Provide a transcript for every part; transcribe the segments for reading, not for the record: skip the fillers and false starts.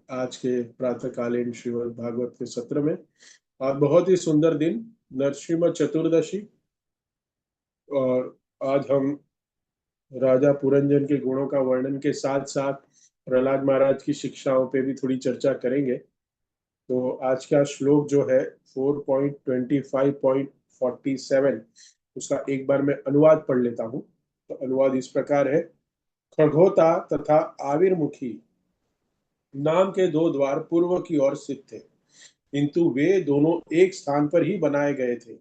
आज के प्रातःकालीन श्रीमद् भागवत के सत्र में। आज बहुत ही सुंदर दिन, नरसिम्हा चतुर्दशी। और आज हम राजा पुरंजन के गुणों का वर्णन के साथ साथ प्रहलाद महाराज की शिक्षाओं पे भी थोड़ी चर्चा करेंगे। तो आज का श्लोक जो है 4.25.47, उसका एक बार मैं अनुवाद पढ़ लेता हूँ। तो अनुवाद इस प्रकार है। खगोता तथा आविर्मुखी नाम के दो द्वार पूर्व की ओर स्थित थे, किंतु वे दोनों एक स्थान पर ही बनाए गए थे।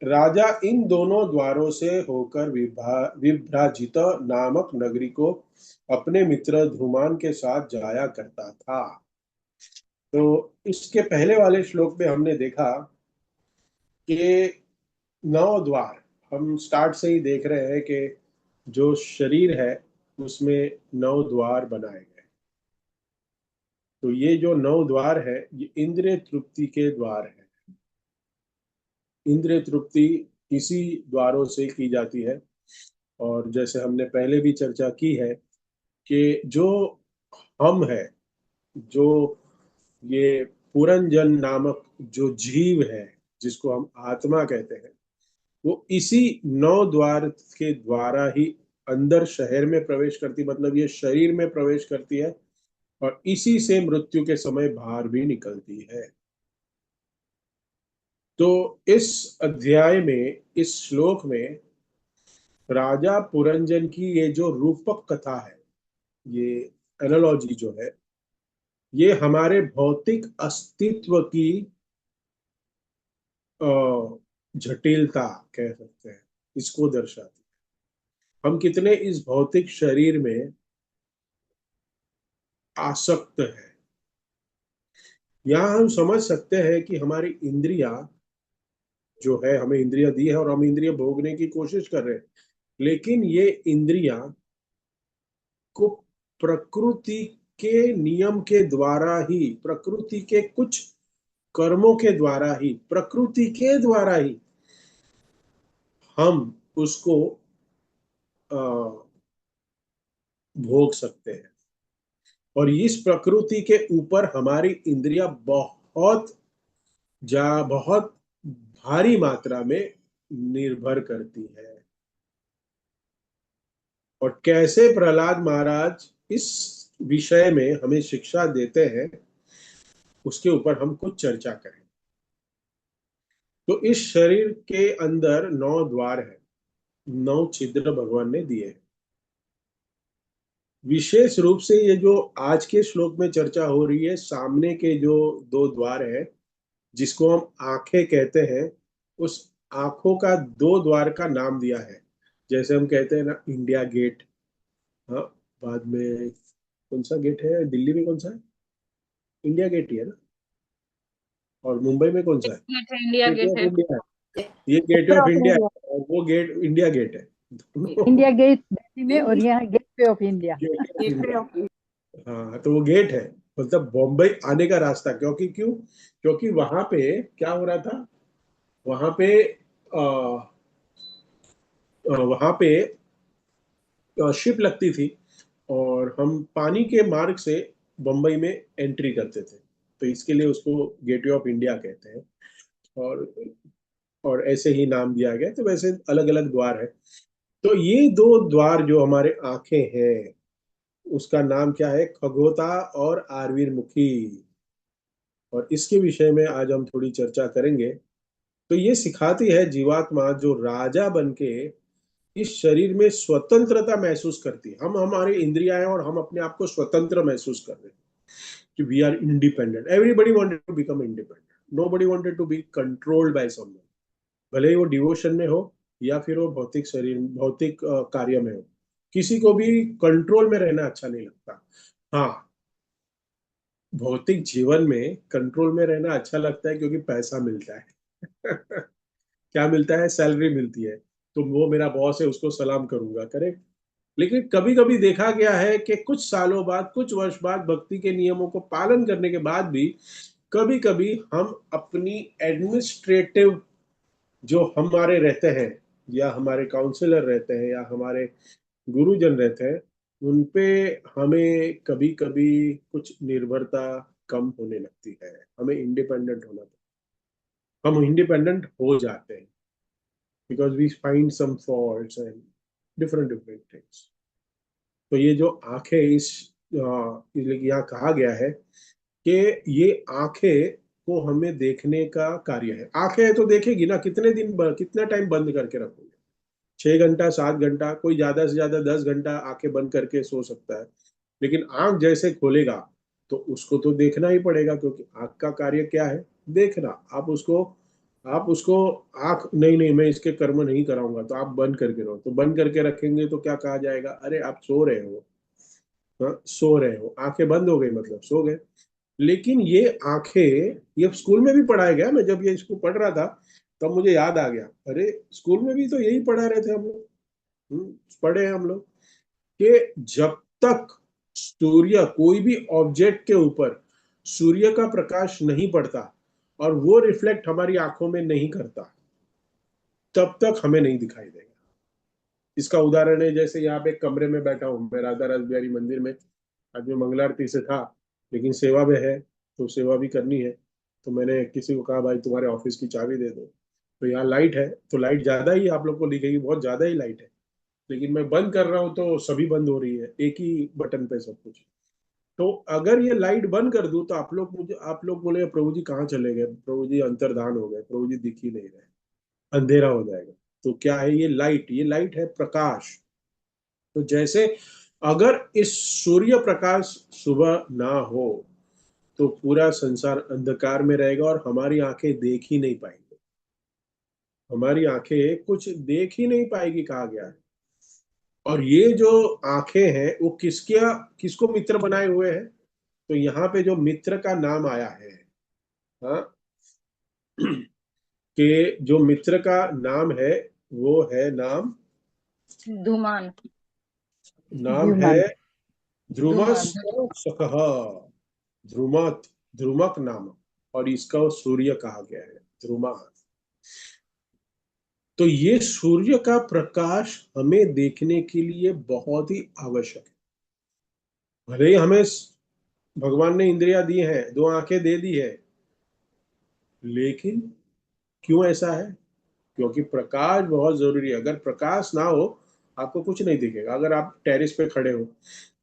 राजा इन दोनों द्वारों से होकर विभ्राजित नामक नगरी को अपने मित्र ध्रुमान के साथ जाया करता था। तो इसके पहले वाले श्लोक में हमने देखा कि नौ द्वार, हम स्टार्ट से ही देख रहे हैं कि जो शरीर है उसमें नौ द्वार बनाए गए। तो ये जो नौ द्वार है ये इंद्रिय तृप्ति के द्वार है। इंद्रिय तृप्ति इसी द्वारों से की जाती है। और जैसे हमने पहले भी चर्चा की है कि जो हम है, जो ये पुरंजन नामक जो जीव है, जिसको हम आत्मा कहते हैं, वो इसी नौ द्वार के द्वारा ही अंदर शहर में प्रवेश करती, मतलब ये शरीर में प्रवेश करती है, और इसी से मृत्यु के समय बाहर भी निकलती है। तो इस अध्याय में, इस श्लोक में राजा पुरंजन की ये जो रूपक कथा है, ये एनालॉजी जो है, ये हमारे भौतिक अस्तित्व की जटिलता कह सकते हैं, इसको दर्शाती है। हम कितने इस भौतिक शरीर में आसक्त है। यहाँ हम समझ सकते हैं कि हमारी इंद्रिया जो है, हमें इंद्रिया दी है और हम इंद्रिया भोगने की कोशिश कर रहे हैं, लेकिन ये इंद्रिया को प्रकृति के नियम के द्वारा ही, प्रकृति के कुछ कर्मों के द्वारा ही, प्रकृति के द्वारा ही हम उसको भोग सकते हैं। और इस प्रकृति के ऊपर हमारी इंद्रिया बहुत भारी मात्रा में निर्भर करती है। और कैसे प्रहलाद महाराज इस विषय में हमें शिक्षा देते हैं, उसके ऊपर हम कुछ चर्चा करें। तो इस शरीर के अंदर नौ द्वार है, नौ छिद्र भगवान ने दिए हैं। विशेष रूप से ये जो आज के श्लोक में चर्चा हो रही है, सामने के जो दो द्वार है, जिसको हम आंखें कहते हैं, उस आंखों का दो द्वार का नाम दिया है। जैसे हम कहते हैं ना, इंडिया गेट। हाँ, बाद में कौन सा गेट है दिल्ली में, कौन सा है? इंडिया गेट ही है ना। और मुंबई में कौन सा है? गेट है, इंडिया गेटवे गेट ऑफ है। इंडिया है। ये gateway gateway of of India India. है और वो गेट इंडिया गेट है, दोनों इंडिया गेट दिल्ली में और यहाँ gateway of India. Gateway of gateway India. Of हाँ, तो वो गेट है, मतलब बॉम्बे आने का रास्ता। क्योंकि वहां पे क्या हो रहा था, वहां पे वहां पे शिप लगती थी, और हम पानी के मार्ग से बम्बई में एंट्री करते थे। तो इसके लिए उसको गेटवे ऑफ इंडिया कहते हैं। और ऐसे ही नाम दिया गया। तो वैसे अलग अलग द्वार है। तो ये दो द्वार जो हमारे आंखें हैं, उसका नाम क्या है? खगोता और आरवीर मुखी। और इसके विषय में आज हम थोड़ी चर्चा करेंगे। तो ये सिखाती है जीवात्मा जो राजा बन के इस शरीर में स्वतंत्रता महसूस करती है। हम हमारे इंद्रियां हैं और हम अपने आप को स्वतंत्र महसूस कर रहे हैं कि we are independent. Everybody wanted to become independent, nobody wanted to be controlled by someone. भले ही वो डिवोशन में हो या फिर वो भौतिक शरीर, भौतिक कार्य में हो, किसी को भी कंट्रोल में रहना अच्छा नहीं लगता। हाँ, भौतिक जीवन में कंट्रोल में रहना अच्छा लगता है क्योंकि पैसा मिलता है। क्या मिलता है? सैलरी मिलती है। तो वो मेरा बॉस है, उसको सलाम करूंगा, करेक्ट। लेकिन कभी कभी देखा गया है कि कुछ सालों बाद, कुछ वर्ष बाद, भक्ति के नियमों को पालन करने के बाद भी कभी कभी हम अपनी एडमिनिस्ट्रेटिव जो हमारे रहते हैं, या हमारे काउंसलर रहते हैं, या हमारे गुरुजन रहते हैं, उनपे हमें कभी कभी कुछ निर्भरता कम होने लगती है, हमें इंडिपेंडेंट होना पड़ता है। हम इंडिपेंडेंट हो जाते हैं because we find some faults and different different things. तो ये जो आंखें इस यहाँ कहा गया है कि ये आंखें को हमें देखने का कार्य है। आंखें तो देखेगी ना, कितने दिन कितना टाइम बंद करके रखोगे? 6 घंटा, 7 घंटा, कोई ज्यादा से ज्यादा 10 घंटा आंखें बंद करके सो सकता है। लेकिन आंख जैसे खोलेगा तो उसको तो देखना ही पड़ेगा, क्योंकि आंख का कार्य क्या है? देखना। आप उसको आंख, नहीं नहीं मैं इसके कर्म नहीं कराऊंगा तो आप बंद करके रहो, तो बंद करके रखेंगे तो क्या कहा जाएगा? अरे आप सो रहे हो। हाँ, सो रहे हो, आंखें बंद हो गई मतलब सो गए। लेकिन ये आंखें, ये स्कूल में भी पढ़ाया गया। मैं जब ये इसको पढ़ रहा था तब मुझे याद आ गया, अरे स्कूल में भी तो यही पढ़ा रहे थे हम लोग। पढ़े हैं हम लोग कि जब तक सूर्य, कोई भी ऑब्जेक्ट के ऊपर सूर्य का प्रकाश नहीं पड़ता और वो रिफ्लेक्ट हमारी आंखों में नहीं करता, तब तक हमें नहीं दिखाई देगा। इसका उदाहरण है, जैसे यहाँ पे एक कमरे में बैठा हूँ मैं राधा रासबिहारी मंदिर में। आज मैं मंगला आरती से था, लेकिन सेवा में है तो सेवा भी करनी है। तो मैंने किसी को कहा भाई तुम्हारे ऑफिस की चाबी दे दो। तो यहाँ लाइट है, तो लाइट ज्यादा ही आप लोग को दिखेगी, बहुत ज्यादा ही लाइट है। लेकिन मैं बंद कर रहा हूँ तो सभी बंद हो रही है, एक ही बटन पे सब कुछ। तो अगर ये लाइट बंद कर दूं तो आप लोग बोले प्रभु जी कहाँ चले गए, प्रभु जी अंतर्धान हो गए, प्रभु जी दिख ही नहीं रहे, अंधेरा हो जाएगा। तो क्या है ये लाइट? ये लाइट है प्रकाश। तो जैसे अगर इस सूर्य प्रकाश सुबह ना हो तो पूरा संसार अंधकार में रहेगा और हमारी आंखें देख ही नहीं पाएंगी। हमारी आंखें कुछ देख ही नहीं पाएगी, कहा गया है। और ये जो आंखें हैं वो किसको मित्र बनाए हुए हैं? तो यहाँ पे जो मित्र का नाम आया है, हाँ, कि जो मित्र का नाम है वो है नाम, धूमान। नाम है ह्यूमन। ध्रुमस धूमान। सखः, ध्रुमत, ध्रुमक नाम। और इसका सूर्य कहा गया है, ध्रुमा। तो ये सूर्य का प्रकाश हमें देखने के लिए बहुत ही आवश्यक है। भले ही हमें भगवान ने इंद्रियां दी हैं, 2 आंखें दे दी है, लेकिन क्यों ऐसा है? क्योंकि प्रकाश बहुत जरूरी है। अगर प्रकाश ना हो आपको कुछ नहीं दिखेगा। अगर आप टेरिस पे खड़े हो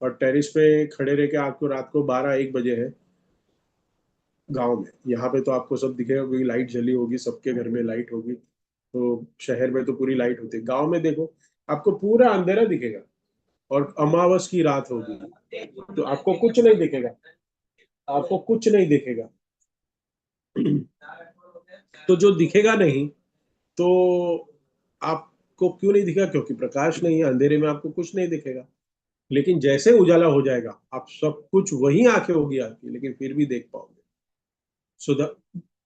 और टेरिस पे खड़े रह के आपको रात को 12-1 बजे है गांव में, यहाँ पे तो आपको सब दिखेगा क्योंकि लाइट जली होगी, सबके घर में लाइट होगी। तो शहर में तो पूरी लाइट होती है, गांव में देखो आपको पूरा अंधेरा दिखेगा और अमावस की रात होगी तो आपको कुछ नहीं दिखेगा, आपको कुछ नहीं दिखेगा। तो जो दिखेगा नहीं, तो आपको क्यों नहीं दिखेगा? क्योंकि प्रकाश नहीं है, अंधेरे में आपको कुछ नहीं दिखेगा। लेकिन जैसे उजाला हो जाएगा आप सब कुछ, वही आंखें होगी आपकी, लेकिन फिर भी देख पाओगे। So the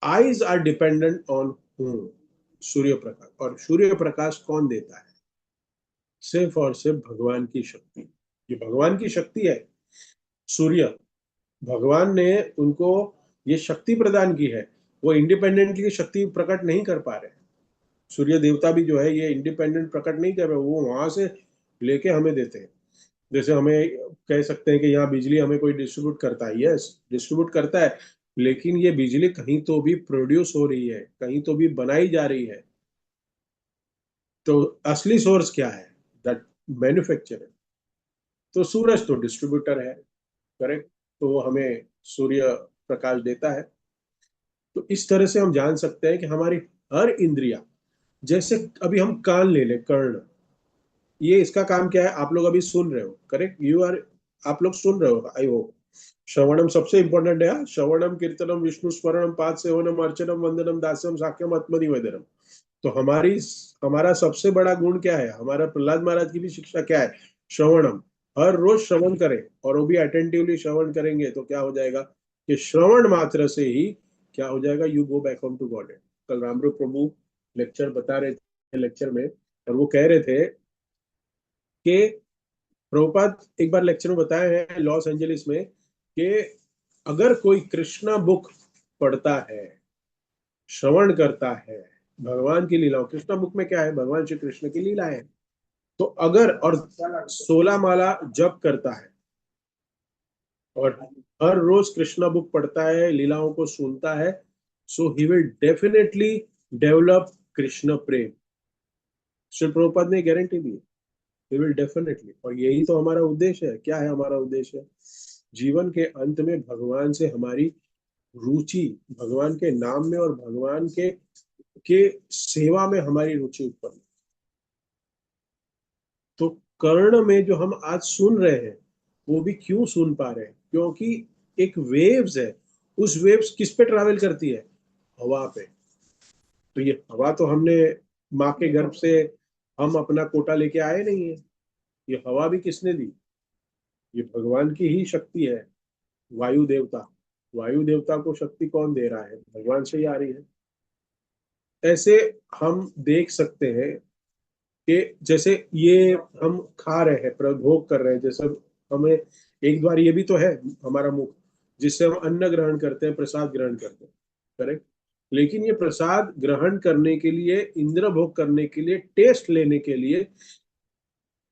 eyes are dependent on सूर्य प्रकाश। और सूर्य प्रकाश कौन देता है? सिर्फ और सिर्फ भगवान की शक्ति। ये भगवान की शक्ति है, सूर्य। भगवान ने उनको ये शक्ति प्रदान की है। वो इंडिपेंडेंटली शक्ति प्रकट नहीं कर पा रहे। सूर्य देवता भी जो है ये इंडिपेंडेंट प्रकट नहीं कर रहे, वो वहां से लेके हमें देते हैं। जैसे हमें कह सकते हैं कि यहाँ बिजली हमें कोई डिस्ट्रीब्यूट करता है, यस डिस्ट्रीब्यूट करता है, लेकिन ये बिजली कहीं तो भी प्रोड्यूस हो रही है, कहीं तो भी बनाई जा रही है। तो असली सोर्स क्या है? That manufacture. तो सूरज तो डिस्ट्रीब्यूटर है, करेक्ट। तो वो हमें सूर्य प्रकाश देता है। तो इस तरह से हम जान सकते हैं कि हमारी हर इंद्रिया, जैसे अभी हम कान ले लें, कर्ण, ये इसका काम क्या है? आप लोग अभी सुन रहे हो, करेक्ट, यू आर, आप लोग सुन रहे हो, आई होप। श्रवणम सबसे इंपॉर्टेंट है, हाँ? श्रवणम कीर्तनम विष्णु स्मरणम पाद सेवनम अर्चनम वंदनम दास्यम साक्यम आत्मनिवेदनम। तो हमारा सबसे बड़ा गुण क्या है? हमारा प्रहलाद महाराज की भी शिक्षा क्या है? श्रवणम। हर रोज श्रवण करें, और वो भी अटेंटिवली श्रवण करेंगे तो क्या हो जाएगा कि श्रवण मात्र से ही क्या हो जाएगा? You go back home to God. कल रामरूप प्रभु लेक्चर बता रहे थे, लेक्चर में, और वो कह रहे थे कि प्रभुपाद एक बार लेक्चर में बताए हैं लॉस एंजलिस में कि अगर कोई कृष्णा बुक पढ़ता है, श्रवण करता है भगवान की लीलाओं, कृष्णा बुक में क्या है? भगवान श्री कृष्ण की लीला है। तो अगर और 16 माला जप करता है और हर रोज कृष्णा बुक पढ़ता है, लीलाओं को सुनता है, so he will definitely develop Krishna प्रेम। श्री प्रभुपाद ने गारंटी दी, ही विल डेफिनेटली। और यही तो हमारा उद्देश्य है। क्या है हमारा उद्देश्य? जीवन के अंत में भगवान से हमारी रुचि, भगवान के नाम में और भगवान के सेवा में हमारी रुचि उत्पन्न। तो कर्ण में जो हम आज सुन रहे हैं, वो भी क्यों सुन पा रहे हैं? क्योंकि एक वेव्स है, उस वेव्स किस पे ट्रैवल करती है? हवा पे। तो ये हवा तो हमने माँ के गर्भ से हम अपना कोटा लेके आए नहीं है। ये हवा भी किसने दी? ये भगवान की ही शक्ति है। वायु देवता, वायु देवता को शक्ति कौन दे रहा है? भगवान से ही आ रही है। ऐसे हम देख सकते हैं कि जैसे ये हम खा रहे हैं, प्रभोग कर रहे हैं, जैसे हमें एक बार ये भी तो है हमारा मुख, जिससे हम अन्न ग्रहण करते हैं, प्रसाद ग्रहण करते हैं, करेक्ट। लेकिन ये प्रसाद ग्रहण करने के लिए, इंद्र भोग करने के लिए, टेस्ट लेने के लिए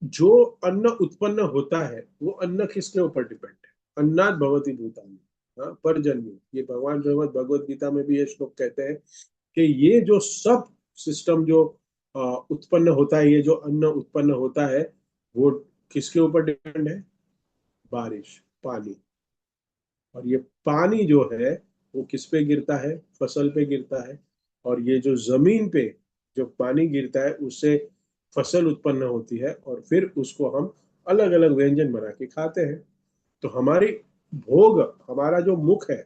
जो अन्न उत्पन्न होता है, वो अन्न किसके ऊपर डिपेंड है? अन्नाद भवति भूतानि, हाँ, परजन्य। ये भगवान भगवत भगवत गीता में भी ये श्लोक कहते हैं कि ये जो सब सिस्टम जो उत्पन्न होता है, ये जो अन्न उत्पन्न होता है, वो किसके ऊपर डिपेंड है? बारिश, पानी। और ये पानी जो है वो किस पे गिरता है? फसल पे गिरता है। और ये जो जमीन पे जो पानी गिरता है, उससे फसल उत्पन्न होती है, और फिर उसको हम अलग अलग व्यंजन बना के खाते हैं। तो हमारी भोग, हमारा जो मुख है,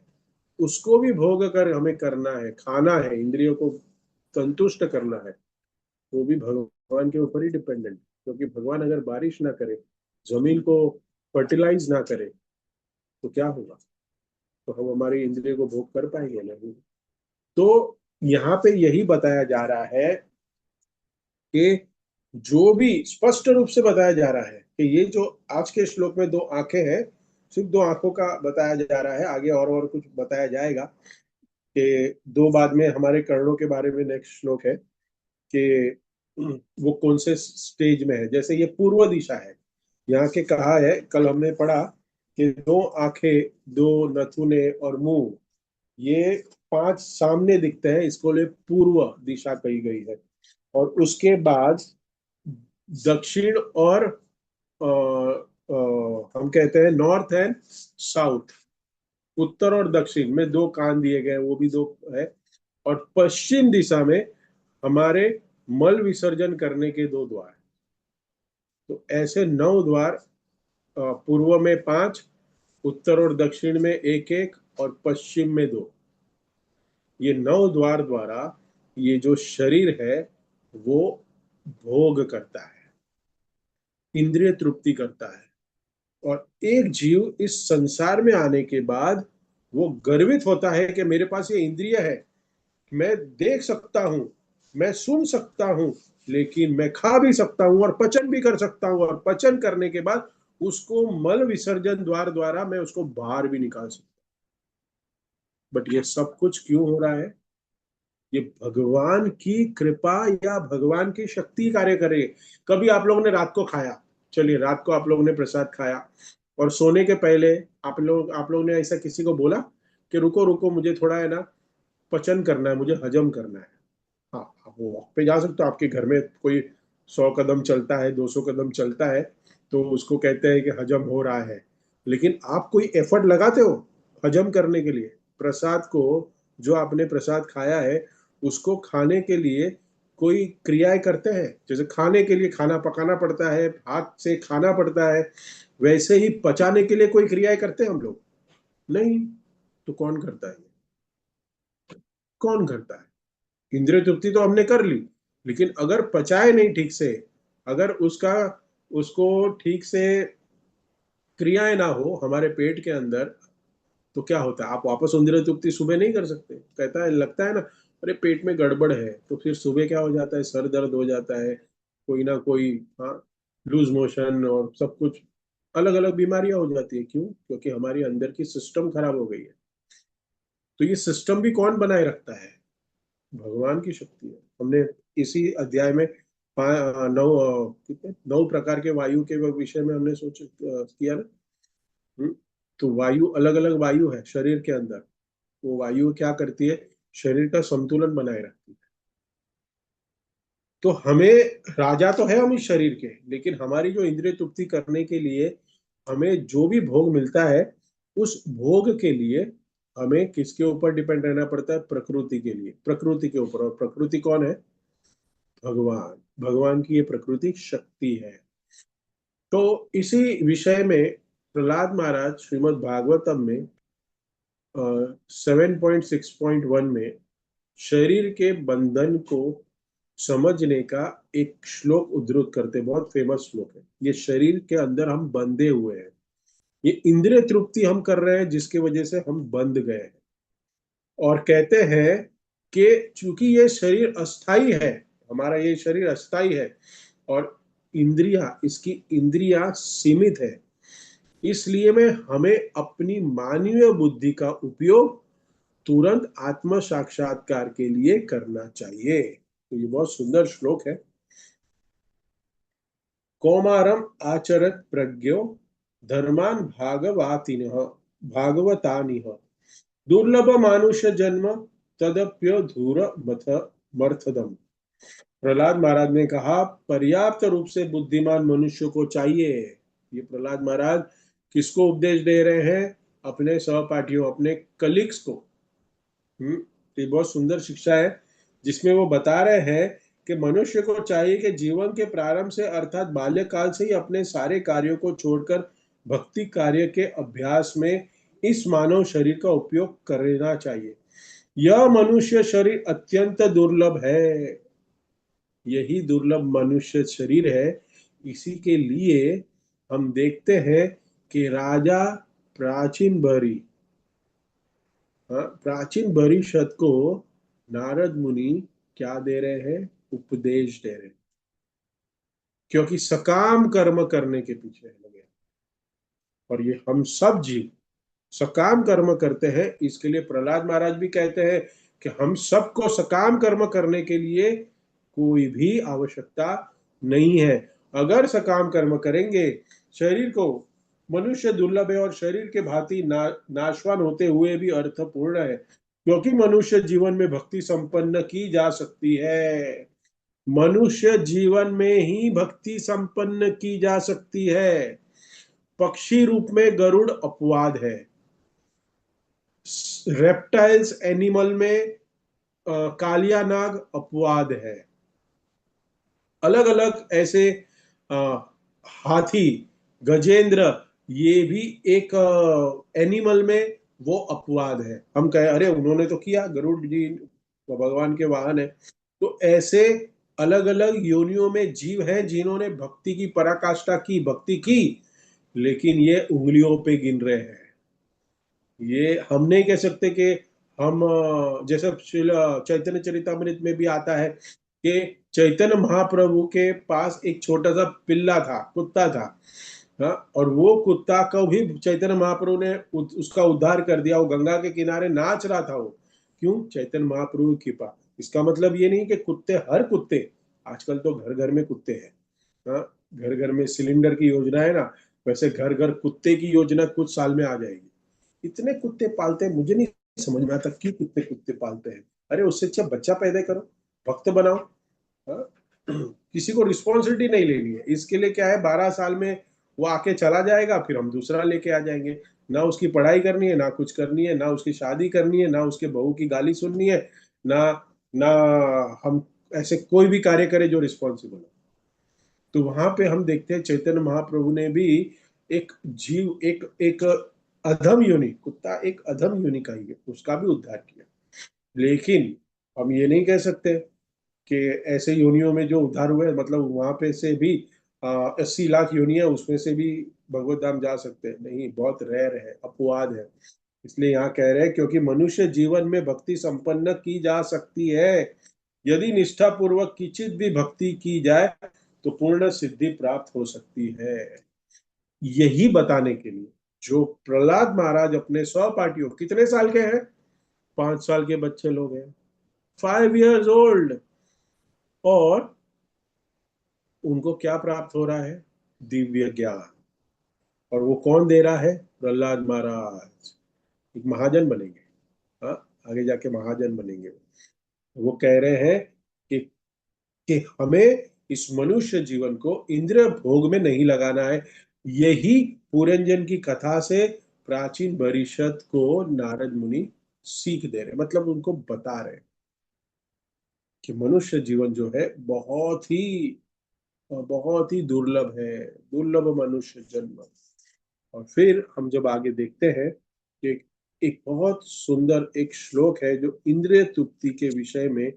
उसको भी भोग कर हमें करना है, खाना है, इंद्रियों को संतुष्ट करना है। वो भी भगवान के ऊपर ही डिपेंडेंट। क्योंकि भगवान अगर बारिश ना करे, जमीन को फर्टिलाइज ना करे, तो क्या होगा? तो हम हमारी इंद्रियों को भोग कर पाएंगे? नहीं। तो यहाँ पे यही बताया जा रहा है कि जो भी स्पष्ट रूप से बताया जा रहा है कि ये जो आज के श्लोक में दो आंखें हैं, सिर्फ दो आंखों का बताया जा रहा है। आगे और कुछ बताया जाएगा कि दो, बाद में हमारे कर्णों के बारे में नेक्स्ट श्लोक है कि वो कौन से स्टेज में है। जैसे ये पूर्व दिशा है, यहाँ के कहा है, कल हमने पढ़ा कि दो आंखें, दो नथुने और मुंह, ये पांच सामने दिखते हैं, इसको ले पूर्व दिशा कही गई है। और उसके बाद दक्षिण और हम कहते हैं नॉर्थ एंड साउथ, उत्तर और दक्षिण में दो कान दिए गए, वो भी दो है। और पश्चिम दिशा में हमारे मल विसर्जन करने के दो द्वार। तो ऐसे 9 द्वार, पूर्व में 5, उत्तर और दक्षिण में एक एक, और पश्चिम में 2। ये 9 द्वार द्वारा ये जो शरीर है वो भोग करता है, इंद्रिय तृप्ति करता है। और एक जीव इस संसार में आने के बाद वो गर्वित होता है कि मेरे पास ये इंद्रिय है, मैं देख सकता हूं, मैं सुन सकता हूं, लेकिन मैं खा भी सकता हूं और पचन भी कर सकता हूं, और पचन करने के बाद उसको मल विसर्जन द्वार द्वारा मैं उसको बाहर भी निकाल सकता हूं। बट ये सब कुछ क्यों हो रहा है? ये भगवान की कृपा या भगवान की शक्ति कार्य करे। कभी आप लोगों ने रात को खाया, चलिए रात को आप लोगों ने प्रसाद खाया, और सोने के पहले आप लोग ने ऐसा किसी को बोला कि रुको रुको, मुझे थोड़ा है ना पचन करना है, मुझे हजम करना है? हाँ, आप वॉक पे जा सकते हो। आपके घर में कोई 100 कदम चलता है, 200 कदम चलता है, तो उसको कहते हैं कि हजम हो रहा है। लेकिन आप कोई एफर्ट लगाते हो हजम करने के लिए? प्रसाद को, जो आपने प्रसाद खाया है, उसको खाने के लिए कोई क्रियाएं करते हैं? जैसे खाने के लिए खाना पकाना पड़ता है, हाथ से खाना पड़ता है, वैसे ही पचाने के लिए कोई क्रियाएं करते हैं हम लोग? नहीं। तो कौन करता है? कौन करता है? इंद्रिय तृप्ति तो हमने कर ली, लेकिन अगर पचाए नहीं ठीक से, अगर उसको ठीक से क्रियाएं ना हो हमारे पेट के अंदर, तो क्या होता है? आप वापस इंद्रिय तृप्ति सुबह नहीं कर सकते। कहता है, लगता है ना, अरे पेट में गड़बड़ है, तो फिर सुबह क्या हो जाता है? सर दर्द हो जाता है, कोई ना कोई, हाँ, लूज मोशन और सब कुछ, अलग अलग बीमारियां हो जाती है। क्यों? क्योंकि हमारी अंदर की सिस्टम खराब हो गई है। तो ये सिस्टम भी कौन बनाए रखता है? भगवान की शक्ति है। हमने इसी अध्याय में नौ प्रकार के वायु के विषय में हमने किया ना। हम्म, तो वायु, अलग अलग वायु है शरीर के अंदर। वो वायु क्या करती है, शरीर का संतुलन बनाए रखती है। तो हमें, राजा तो है हम इस शरीर के, लेकिन हमारी जो इंद्रिय तृप्ति करने के लिए हमें जो भी भोग मिलता है, उस भोग के लिए हमें किसके ऊपर डिपेंड रहना पड़ता है, प्रकृति के लिए, प्रकृति के ऊपर। और प्रकृति कौन है, भगवान। भगवान की ये प्रकृति शक्ति है। तो इसी विषय में प्रहलाद महाराज श्रीमद् भागवतम में 7.6.1 में शरीर के बंधन को समझने का एक श्लोक उद्धृत करते, बहुत फेमस श्लोक है ये। शरीर के अंदर हम बंधे हुए हैं, ये इंद्रिय तृप्ति हम कर रहे हैं जिसकी वजह से हम बंध गए हैं। और कहते हैं कि चूंकि ये शरीर अस्थाई है, हमारा ये शरीर अस्थाई है, और इसकी इंद्रियां सीमित है, इसलिए में हमें अपनी मानवीय बुद्धि का उपयोग तुरंत आत्म साक्षात्कार के लिए करना चाहिए। तो ये बहुत सुंदर श्लोक है। कौमारम आचरत प्रज्ञो धर्मान भागवतानिह दुर्लभ मानुष जन्म तदप्य धूर मथ मर्थदम। प्रहलाद महाराज ने कहा, पर्याप्त रूप से बुद्धिमान मनुष्य को चाहिए। ये प्रहलाद महाराज किसको उपदेश दे रहे हैं, अपने सहपाठियों, अपने कलीग्स को। ये बहुत सुंदर शिक्षा है जिसमें वो बता रहे हैं कि मनुष्य को चाहिए कि जीवन के प्रारंभ से अर्थात बाल्यकाल से ही अपने सारे कार्यों को छोड़कर भक्ति कार्य के अभ्यास में इस मानव शरीर का उपयोग करना चाहिए। यह मनुष्य शरीर अत्यंत दुर्लभ है, यही दुर्लभ मनुष्य शरीर है। इसी के लिए हम देखते हैं कि राजा प्राचीन बरी, प्राचीन परिषद को नारद मुनि क्या दे रहे हैं, उपदेश दे रहे हैं, क्योंकि सकाम कर्म करने के पीछे लगे। और ये हम सब जीव सकाम कर्म करते हैं। इसके लिए प्रहलाद महाराज भी कहते हैं कि हम सबको सकाम कर्म करने के लिए कोई भी आवश्यकता नहीं है। अगर सकाम कर्म करेंगे, शरीर को, मनुष्य दुर्लभ है और शरीर के भांति नाशवान होते हुए भी अर्थपूर्ण है, क्योंकि मनुष्य जीवन में भक्ति संपन्न की जा सकती है। मनुष्य जीवन में ही भक्ति संपन्न की जा सकती है। पक्षी रूप में गरुड़ अपवाद है, रेप्टाइल्स एनिमल में कालिया नाग अपवाद है, अलग अलग ऐसे हाथी, गजेंद्र, ये भी एक एनिमल में वो अपवाद है। हम कहे अरे उन्होंने तो किया, गरुड़ जी तो भगवान के वाहन है। तो ऐसे अलग अलग योनियों में जीव हैं जिन्होंने भक्ति की पराकाष्ठा की, भक्ति की, लेकिन ये उंगलियों पे गिन रहे हैं। ये हम नहीं कह सकते कि हम, जैसे चैतन्य चरितामृत में भी आता है कि चैतन्य महाप्रभु के पास एक छोटा सा पिल्ला था, कुत्ता था, और वो कुत्ता को भी चैतन्य महाप्रभु ने उसका उद्धार कर दिया। वो गंगा के किनारे नाच रहा था। वो क्यों, चैतन्य महाप्रभु की कृपा। इसका मतलब ये नहीं कि कुत्ते, हर कुत्ते, आजकल तो घर घर में कुत्ते हैं, घर घर में सिलेंडर की योजना है ना, वैसे घर घर कुत्ते की योजना कुछ साल में आ जाएगी। इतने कुत्ते पालते हैं, मुझे नहीं समझ में आता क्यों कुत्ते कुत्ते पालते हैं। अरे उससे अच्छा बच्चा पैदा करो, भक्त बनाओ। किसी को रिस्पॉन्सिबिलिटी नहीं लेनी है। इसके लिए क्या है, 12 साल में वो आके चला जाएगा, फिर हम दूसरा लेके आ जाएंगे। ना उसकी पढ़ाई करनी है, ना कुछ करनी है, ना उसकी शादी करनी है, ना उसके बहू की गाली सुननी है, ना ना हम ऐसे कोई भी कार्य करें जो रिस्पॉन्सिबल हो। तो वहां पे हम देखते हैं चैतन्य महाप्रभु ने भी एक जीव, एक एक अधम योनि, कुत्ता एक अधम योनि का ही है, उसका भी उद्धार किया। लेकिन हम ये नहीं कह सकते कि ऐसे योनियों में जो उद्धार हुए, मतलब वहां पे से भी 80 लाख योनियां, उसमें से भी भगवत धाम जा सकते हैं, नहीं, बहुत रेयर है, अपवाद है। इसलिए यहाँ कह रहे हैं क्योंकि मनुष्य जीवन में भक्ति संपन्न की जा सकती है। यदि निष्ठा पूर्वक किंचित भी भक्ति की जाए तो पूर्ण सिद्धि प्राप्त हो सकती है। यही बताने के लिए जो प्रहलाद महाराज अपने सहपाठियों, कितने साल के हैं, 5 साल के बच्चे लोग हैं, 5 years old, और उनको क्या प्राप्त हो रहा है? दिव्य ज्ञान। और वो कौन दे रहा है? प्रहलाद महाराज। एक महाजन बनेंगे। हाँ, आगे जाके महाजन बनेंगे। वो कह रहे हैं कि कि हमें इस मनुष्य जीवन को इंद्रिय भोग में नहीं लगाना है। यही पुरंजन की कथा से प्राचीन परिषद को नारद मुनि सीख दे रहे, मतलब उनको बता रहे कि मनुष्य जीवन जो है बहुत ही दुर्लभ है। दुर्लभ मनुष्य जन्म। और फिर हम जब आगे देखते हैं कि एक बहुत सुंदर एक श्लोक है जो इंद्रिय तृप्ति के विषय में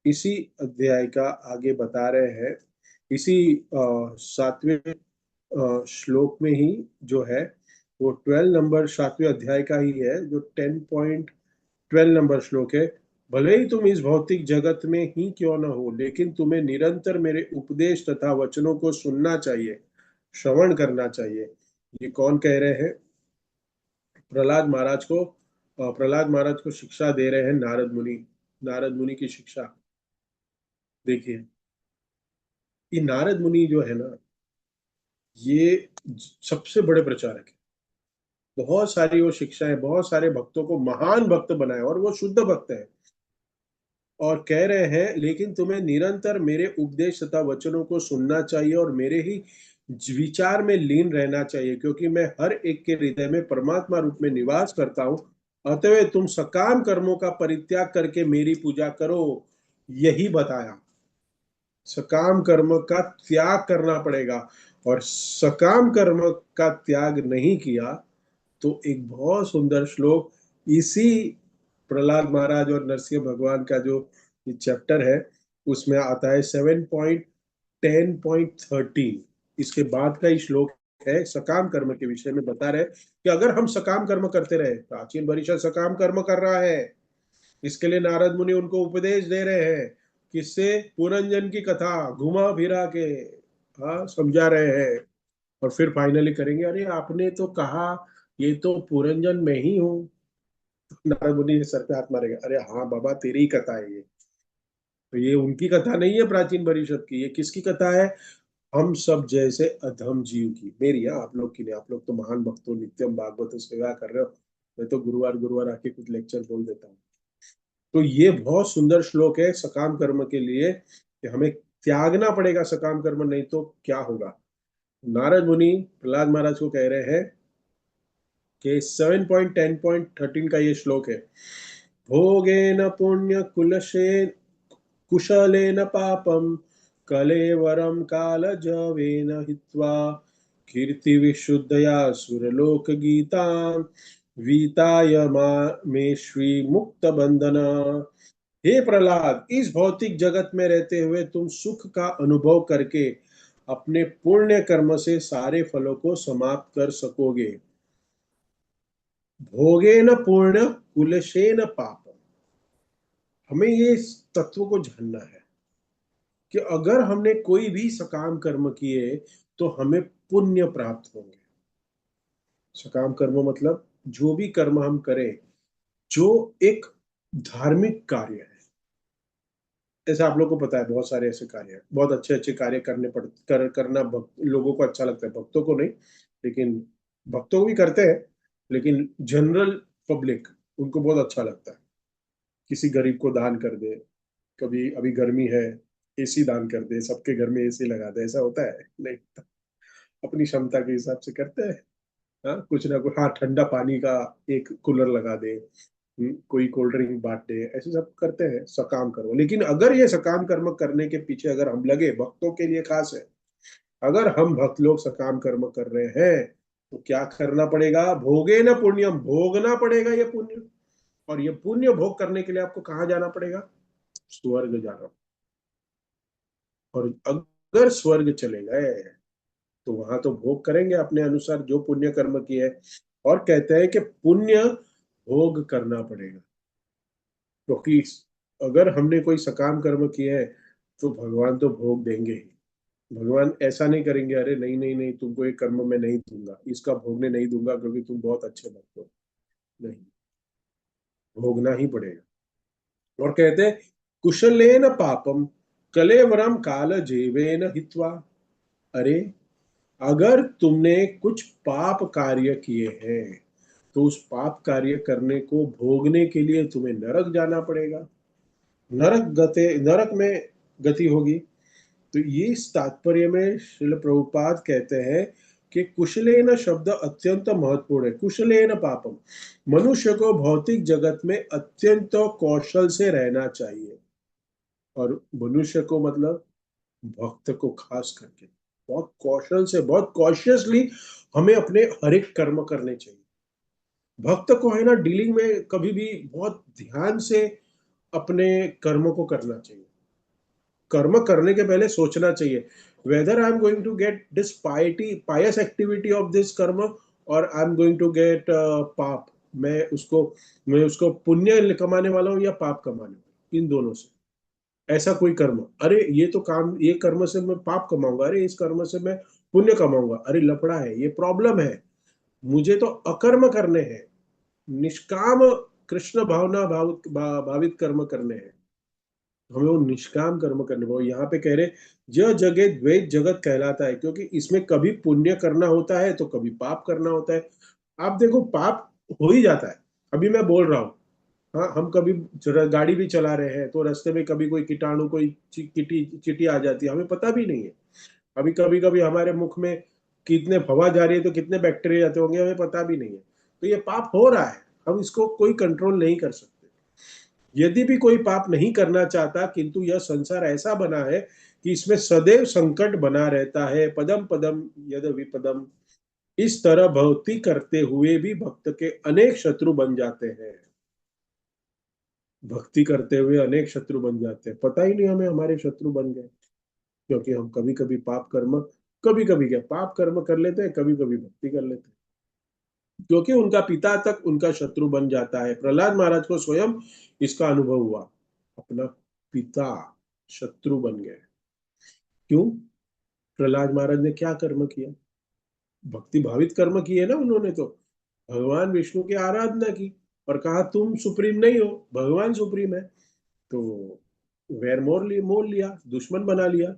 इसी अध्याय का आगे बता रहे हैं। इसी 7वें श्लोक में ही जो है वो 12 नंबर 7वें अध्याय का ही है, जो 10.12 नंबर श्लोक है। भले ही तुम इस भौतिक जगत में ही क्यों न हो, लेकिन तुम्हें निरंतर मेरे उपदेश तथा वचनों को सुनना चाहिए, श्रवण करना चाहिए। ये कौन कह रहे हैं? प्रहलाद महाराज को। प्रहलाद महाराज को शिक्षा दे रहे हैं नारद मुनि। नारद मुनि की शिक्षा देखिए। ये नारद मुनि जो है ना, ये सबसे बड़े प्रचारक है। बहुत सारी वो शिक्षाएं, बहुत सारे भक्तों को महान भक्त बनाए, और वो शुद्ध भक्त है। और कह रहे हैं लेकिन तुम्हें निरंतर मेरे उपदेश तथा वचनों को सुनना चाहिए और मेरे ही विचार में लीन रहना चाहिए, क्योंकि मैं हर एक के हृदय में परमात्मा रूप में निवास करता हूँ। अतः तुम सकाम कर्मों का परित्याग करके मेरी पूजा करो। यही बताया। सकाम कर्म का त्याग करना पड़ेगा। और सकाम कर्म का त्याग नहीं किया तो एक बहुत सुंदर श्लोक इसी प्रहलाद महाराज और नरसिंह भगवान का जो चैप्टर है उसमें आता है 7.10.13। इसके बाद का ही श्लोक है, सकाम कर्म के विषय में बता रहे कि अगर हम सकाम कर्म करते रहे, प्राचीन परिषद सकाम कर्म कर रहा है, इसके लिए नारद मुनि उनको उपदेश दे रहे हैं। किससे? पुरंजन की कथा घुमा फिरा के हाँ समझा रहे हैं। और फिर फाइनली करेंगे, अरे आपने तो कहा ये तो पुरंजन में ही हूँ। नारद मुनि ने सर पे हाथ मारेगा, अरे हाँ बाबा तेरी ही कथा है ये। तो ये उनकी कथा नहीं है प्राचीन परिषद की, ये किसकी कथा है? हम सब जैसे अधम जीव की, मेरी आप लोग की नहीं। आप लोग तो महान भक्तों, नित्यम भागवत सेवा कर रहे हो। मैं तो गुरुवार गुरुवार आके कुछ लेक्चर बोल देता हूँ। तो ये बहुत सुंदर श्लोक है सकाम कर्म के लिए कि हमें त्यागना पड़ेगा सकाम कर्म, नहीं तो क्या होगा। नारद मुनि प्रहलाद महाराज को कह रहे हैं कि 7.10.13 का ये श्लोक है। भोगेन पुण्य कुलशे कुशलेन पापम कलेवरम कालजवेन हित्वा कीर्ति विशुद्धया सुरलोक गीता वीताय मे श्री मुक्त बंधना। हे प्रहलाद, इस भौतिक जगत में रहते हुए तुम सुख का अनुभव करके अपने पुण्य कर्म से सारे फलों को समाप्त कर सकोगे। भोगेन पुण्य कुलशेन पाप। हमें ये तत्व को जानना है कि अगर हमने कोई भी सकाम कर्म किए तो हमें पुण्य प्राप्त होंगे। सकाम कर्म मतलब जो भी कर्म हम करें जो एक धार्मिक कार्य है। जैसे आप लोग को पता है बहुत सारे ऐसे कार्य हैं, बहुत अच्छे अच्छे कार्य करना लोगों को अच्छा लगता है, भक्तों को नहीं। लेकिन भक्तों को भी करते हैं, लेकिन जनरल पब्लिक उनको बहुत अच्छा लगता है। किसी गरीब को दान कर दे, कभी अभी गर्मी है एसी दान कर दे, सबके घर में एसी लगा दे, ऐसा होता है नहीं? अपनी क्षमता के हिसाब से करते हैं। हाँ कुछ ना कुछ, हाँ ठंडा पानी का एक कूलर लगा दे, कोई कोल्ड ड्रिंक बांट दे, ऐसे सब करते हैं सकाम कर्म। लेकिन अगर ये सकाम कर्म करने के पीछे अगर हम लगे, भक्तों के लिए खास है, अगर हम भक्त लोग सकाम कर्म कर रहे हैं तो क्या करना पड़ेगा? भोगे न पुण्यम, भोगना पड़ेगा ये पुण्य। और ये पुण्य भोग करने के लिए आपको कहाँ जाना पड़ेगा? स्वर्ग जाना। और अगर स्वर्ग चले गए तो वहां तो भोग करेंगे अपने अनुसार जो पुण्य कर्म किए। और कहते हैं कि पुण्य भोग करना पड़ेगा, क्योंकि अगर हमने कोई सकाम कर्म किए हैं तो भगवान तो भोग देंगे ही। भगवान ऐसा नहीं करेंगे, अरे नहीं नहीं नहीं तुमको एक कर्म मैं नहीं दूंगा, इसका भोगने नहीं दूंगा क्योंकि तुम बहुत अच्छे भक्त हो। नहीं, भोगना ही पड़ेगा। और कहते हैं कुशलेन पापम, कलेवरम काल जेवेन हित्वा। अरे, अगर तुमने कुछ पाप कार्य किए हैं तो उस पाप कार्य करने को भोगने के लिए तुम्हें नरक जाना पड़ेगा, नरक में गति होगी। तो ये इस तात्पर्य में श्रील प्रभुपाद कहते हैं कि कुशलेन शब्द अत्यंत महत्वपूर्ण है। कुशलेन पापम, मनुष्य को भौतिक जगत में अत्यंत कौशल से रहना चाहिए। और मनुष्य को मतलब भक्त को खास करके बहुत कौशल से, बहुत कॉशियसली हमें अपने हर एक कर्म करने चाहिए। भक्त को है ना डीलिंग में कभी भी बहुत ध्यान से अपने कर्मों को करना चाहिए। कर्म करने के पहले सोचना चाहिए whether I am going to get this pious activity of this karma और I am going to get paap. मैं उसको पुण्य कमाने वाला हूं या पाप कमाने वाला हूं, इन दोनों से। ऐसा कोई कर्म, अरे ये तो काम, ये कर्म से मैं पाप कमाऊंगा, अरे इस कर्म से मैं पुण्य कमाऊंगा, अरे लफड़ा है, ये प्रॉब्लम है। मुझे तो अकर्म करने हैं, निष्काम कृष्ण भावना भावित कर्म करने हैं। हमें वो निष्काम कर्म करने, वो यहाँ पे कह रहे ज जगे द्वैत जगत कहलाता है, क्योंकि इसमें कभी पुण्य करना होता है तो कभी पाप करना होता है। आप देखो, पाप हो ही जाता है। अभी मैं बोल रहा हूँ, हाँ, हम कभी गाड़ी भी चला रहे हैं तो रास्ते में कभी कोई कीटाणु, कोई चीटी आ जाती है, हमें पता भी नहीं है। अभी कभी कभी हमारे मुख में कितने हवा जा रही है तो कितने बैक्टीरिया जाते होंगे, हमें पता भी नहीं है। तो ये पाप हो रहा है, हम इसको कोई कंट्रोल नहीं कर सकते। यदि भी कोई पाप नहीं करना चाहता, किंतु यह संसार ऐसा बना है कि इसमें सदैव संकट बना रहता है। पदम पदम यद विपदम, इस तरह भक्ति करते हुए भी भक्त के अनेक शत्रु बन जाते हैं। भक्ति करते हुए अनेक शत्रु बन जाते हैं, पता ही नहीं हमें हमारे शत्रु बन गए, क्योंकि हम कभी कभी पाप कर्म, कभी कभी क्या पाप कर्म कर लेते हैं, कभी कभी भक्ति कर लेते हैं, क्योंकि उनका पिता तक उनका शत्रु बन जाता है। प्रहलाद महाराज को स्वयं इसका अनुभव हुआ, अपना पिता शत्रु बन गए। क्यों? प्रहलाद महाराज ने क्या कर्म किया? भक्ति भावित कर्म किए ना उन्होंने तो। भगवान विष्णु की आराधना की और कहा तुम सुप्रीम नहीं हो, भगवान सुप्रीम है। तो वैर मोल लिया, दुश्मन बना लिया।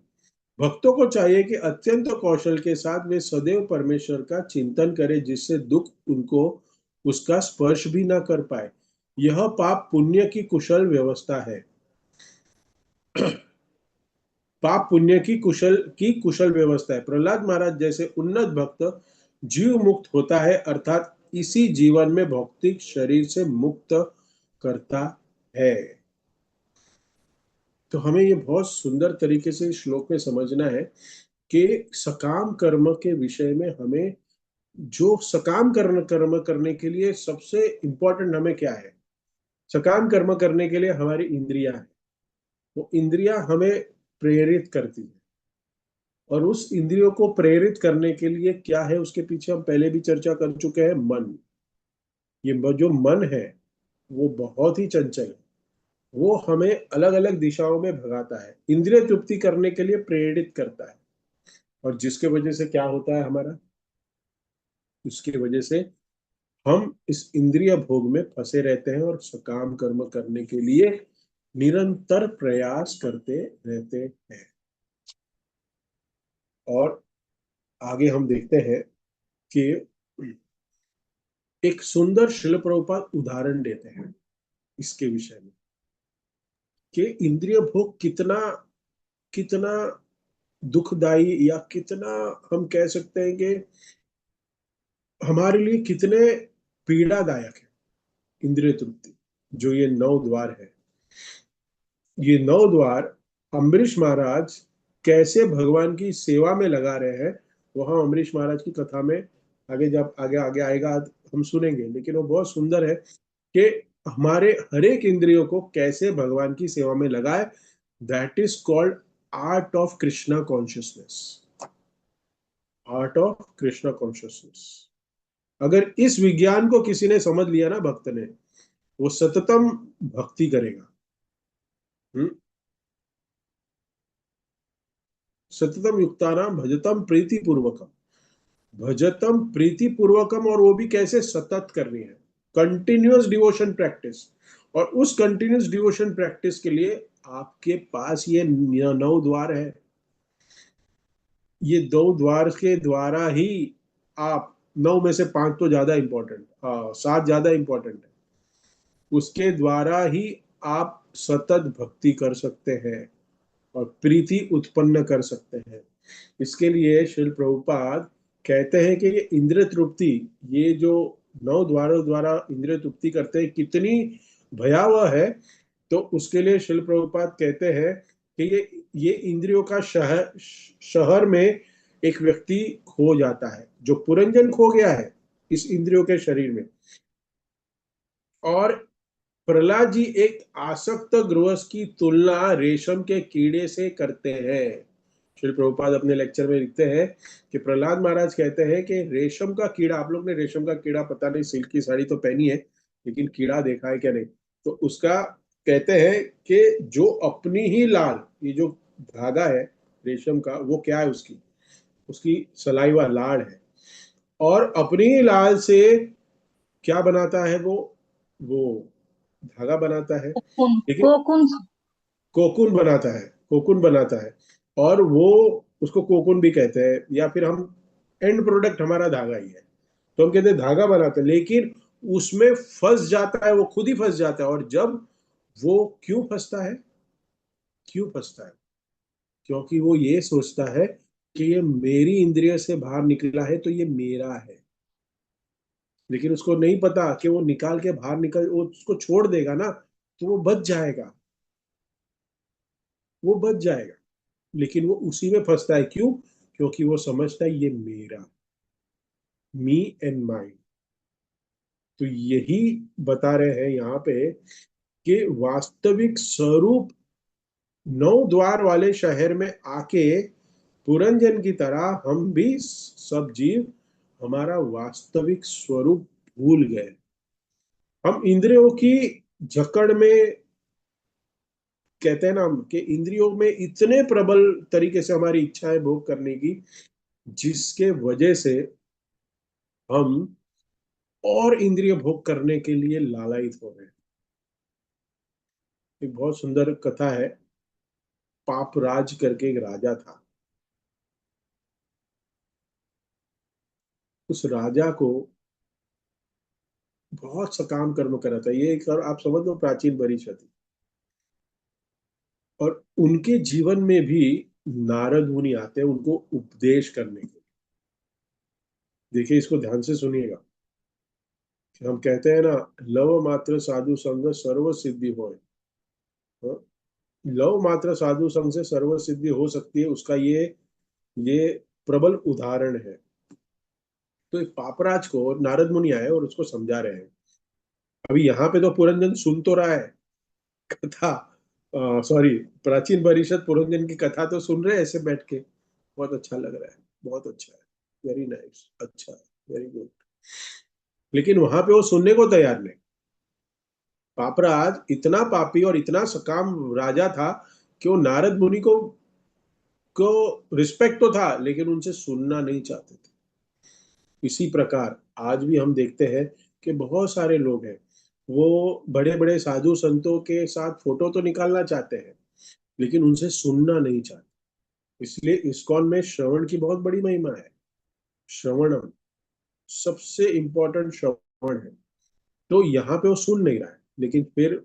भक्तों को चाहिए कि अत्यंत कौशल के साथ वे सदैव परमेश्वर का चिंतन करें, जिससे दुख उनको उसका स्पर्श भी ना कर पाए। यह पाप पुण्य की कुशल व्यवस्था है। पाप पुण्य की कुशल व्यवस्था है। प्रहलाद महाराज जैसे उन्नत भक्त जीव मुक्त होता है, अर्थात इसी जीवन में भौतिक शरीर से मुक्त करता है। तो हमें ये बहुत सुंदर तरीके से श्लोक में समझना है कि सकाम कर्म के विषय में हमें, जो सकाम कर्म करने के लिए सबसे इंपॉर्टेंट हमें क्या है? सकाम कर्म करने के लिए हमारी इंद्रियां है। वो इंद्रियां हमें प्रेरित करती है, और उस इंद्रियों को प्रेरित करने के लिए क्या है, उसके पीछे हम पहले भी चर्चा कर चुके हैं, मन। ये जो मन है वो बहुत ही चंचल है। वो हमें अलग अलग दिशाओं में भगाता है, इंद्रिय तृप्ति करने के लिए प्रेरित करता है। और जिसके वजह से क्या होता है हमारा, उसकी वजह से हम इस इंद्रिय भोग में फंसे रहते हैं और सकाम कर्म करने के लिए निरंतर प्रयास करते रहते हैं। और आगे हम देखते हैं कि एक सुंदर शिल प्रभुपाद उदाहरण देते हैं इसके विषय में, कि इंद्रिय भोग कितना कितना दुखदाई, या कितना हम कह सकते हैं कि हमारे लिए कितने पीड़ादायक है। इंद्रिय तृप्ति, जो ये 9 द्वार है, ये 9 द्वार अम्बरीश महाराज कैसे भगवान की सेवा में लगा रहे हैं, वहां अम्बरीश महाराज की कथा में आगे, जब आगे आगे आएगा हम सुनेंगे। लेकिन वो बहुत सुंदर है कि हमारे हर एक इंद्रियों को कैसे भगवान की सेवा में लगाए। That is called art of Krishna consciousness. Art of Krishna consciousness. अगर इस विज्ञान को किसी ने समझ लिया ना, भक्त ने, वो सततम भक्ति करेगा। सततम युक्तानाम भजतम प्रीति पूर्वकम। भजतम प्रीति पूर्वकम, और वो भी कैसे? सतत करनी है, कंटिन्यूअस डिवोशन प्रैक्टिस। और उस कंटिन्यूस डिवोशन प्रैक्टिस के लिए आपके पास ये 9 द्वार है। ये 2 द्वार के द्वारा ही आप 9 में से 5 तो ज्यादा इंपॉर्टेंट, 7 ज्यादा इंपॉर्टेंट है, उसके द्वारा ही आप सतत भक्ति कर सकते हैं और प्रीति उत्पन्न कर सकते हैं। इसके लिए श्रील प्रभुपाद कहते हैं कि ये इंद्रिय तृप्ति, ये जो 9 द्वारों द्वारा इंद्रिय तृप्ति करते हैं, कितनी भयावह है। तो उसके लिए श्रील प्रभुपाद कहते हैं कि ये इंद्रियों का शहर शहर में एक व्यक्ति खो जाता है, जो पुरंजन खो गया है इस इंद्रियों के शरीर में। और प्रहलाद जी एक आसक्त गृहस्थ की तुलना रेशम के कीड़े से करते हैं। श्री प्रभुपाद अपने लेक्चर में लिखते हैं कि प्रहलाद महाराज कहते हैं कि रेशम का कीड़ा, आप लोग ने रेशम का कीड़ा पता नहीं सिल्क की साड़ी तो पहनी है, लेकिन कीड़ा देखा है क्या नहीं, तो उसका कहते हैं कि जो अपनी ही लाल, ये जो धागा है रेशम का, वो क्या है, उसकी उसकी सलाइवा लाड़ है, और अपनी ही लाल से क्या बनाता है वो धागा बनाता है, कोकुन लेकिन कोकुन। कोकुन बनाता है, कोकुन बनाता है, और वो उसको कोकुन भी कहते हैं, या फिर हम एंड प्रोडक्ट हमारा धागा ही है, तो हम कहते हैं धागा बनाते हैं, लेकिन उसमें फंस जाता है, वो खुद ही फंस जाता है। और जब वो क्यों फंसता है, क्यों फंसता है, क्योंकि वो ये सोचता है कि ये मेरी इंद्रिय से बाहर निकला है तो ये मेरा है, लेकिन उसको नहीं पता कि वो निकाल के बाहर निकल, वो उसको छोड़ देगा ना तो वो बच जाएगा, वो बच जाएगा, लेकिन वो उसी में फंसता है। क्यों? क्योंकि वो समझता है ये मेरा, मी एंड माइंड। तो यही बता रहे हैं यहाँ पे कि वास्तविक स्वरूप 9 द्वार वाले शहर में आके पुरंजन की तरह हम भी सब जीव हमारा वास्तविक स्वरूप भूल गए। हम इंद्रियों की जकड़ में, कहते हैं ना हम, कि इंद्रियों में इतने प्रबल तरीके से हमारी इच्छा है भोग करने की, जिसके वजह से हम और इंद्रिय भोग करने के लिए लालायित हो रहे हैं। एक बहुत सुंदर कथा है, पापराज करके एक राजा था। उस राजा को बहुत सकाम कर्म करा था, ये एक, और आप समझ लो प्राचीन परिषद, और उनके जीवन में भी नारद मुनि आते हैं उनको उपदेश करने के लिए। देखिए, इसको ध्यान से सुनिएगा। हम कहते हैं ना, लव मात्र साधु संग सर्व सिद्धि होए। हाँ? लव मात्र साधु संग से सर्व सिद्धि हो सकती है, उसका ये प्रबल उदाहरण है। तो एक पापराज को नारद मुनि आए और उसको समझा रहे हैं। अभी यहाँ पे तो पुरंजन सुन तो रहा है कथा, सॉरी, प्राचीन परिषद पुरंजन की कथा तो सुन रहे हैं ऐसे बैठ के, बहुत अच्छा लग रहा है, बहुत अच्छा है, वेरी नाइस, अच्छा, वेरी गुड। लेकिन वहां पे वो सुनने को तैयार नहीं। पापराज इतना पापी और इतना सकाम राजा था कि वो नारद मुनि को रिस्पेक्ट तो था, लेकिन उनसे सुनना नहीं चाहते थे। इसी प्रकार आज भी हम देखते हैं कि बहुत सारे लोग हैं, वो बड़े बड़े साधु संतों के साथ फोटो तो निकालना चाहते हैं, लेकिन उनसे सुनना नहीं चाहते। इसलिए इस्कॉन में श्रवण की बहुत बड़ी महिमा है। श्रवणम सबसे इंपॉर्टेंट श्रवण है। तो यहाँ पे वो सुन नहीं रहा है, लेकिन फिर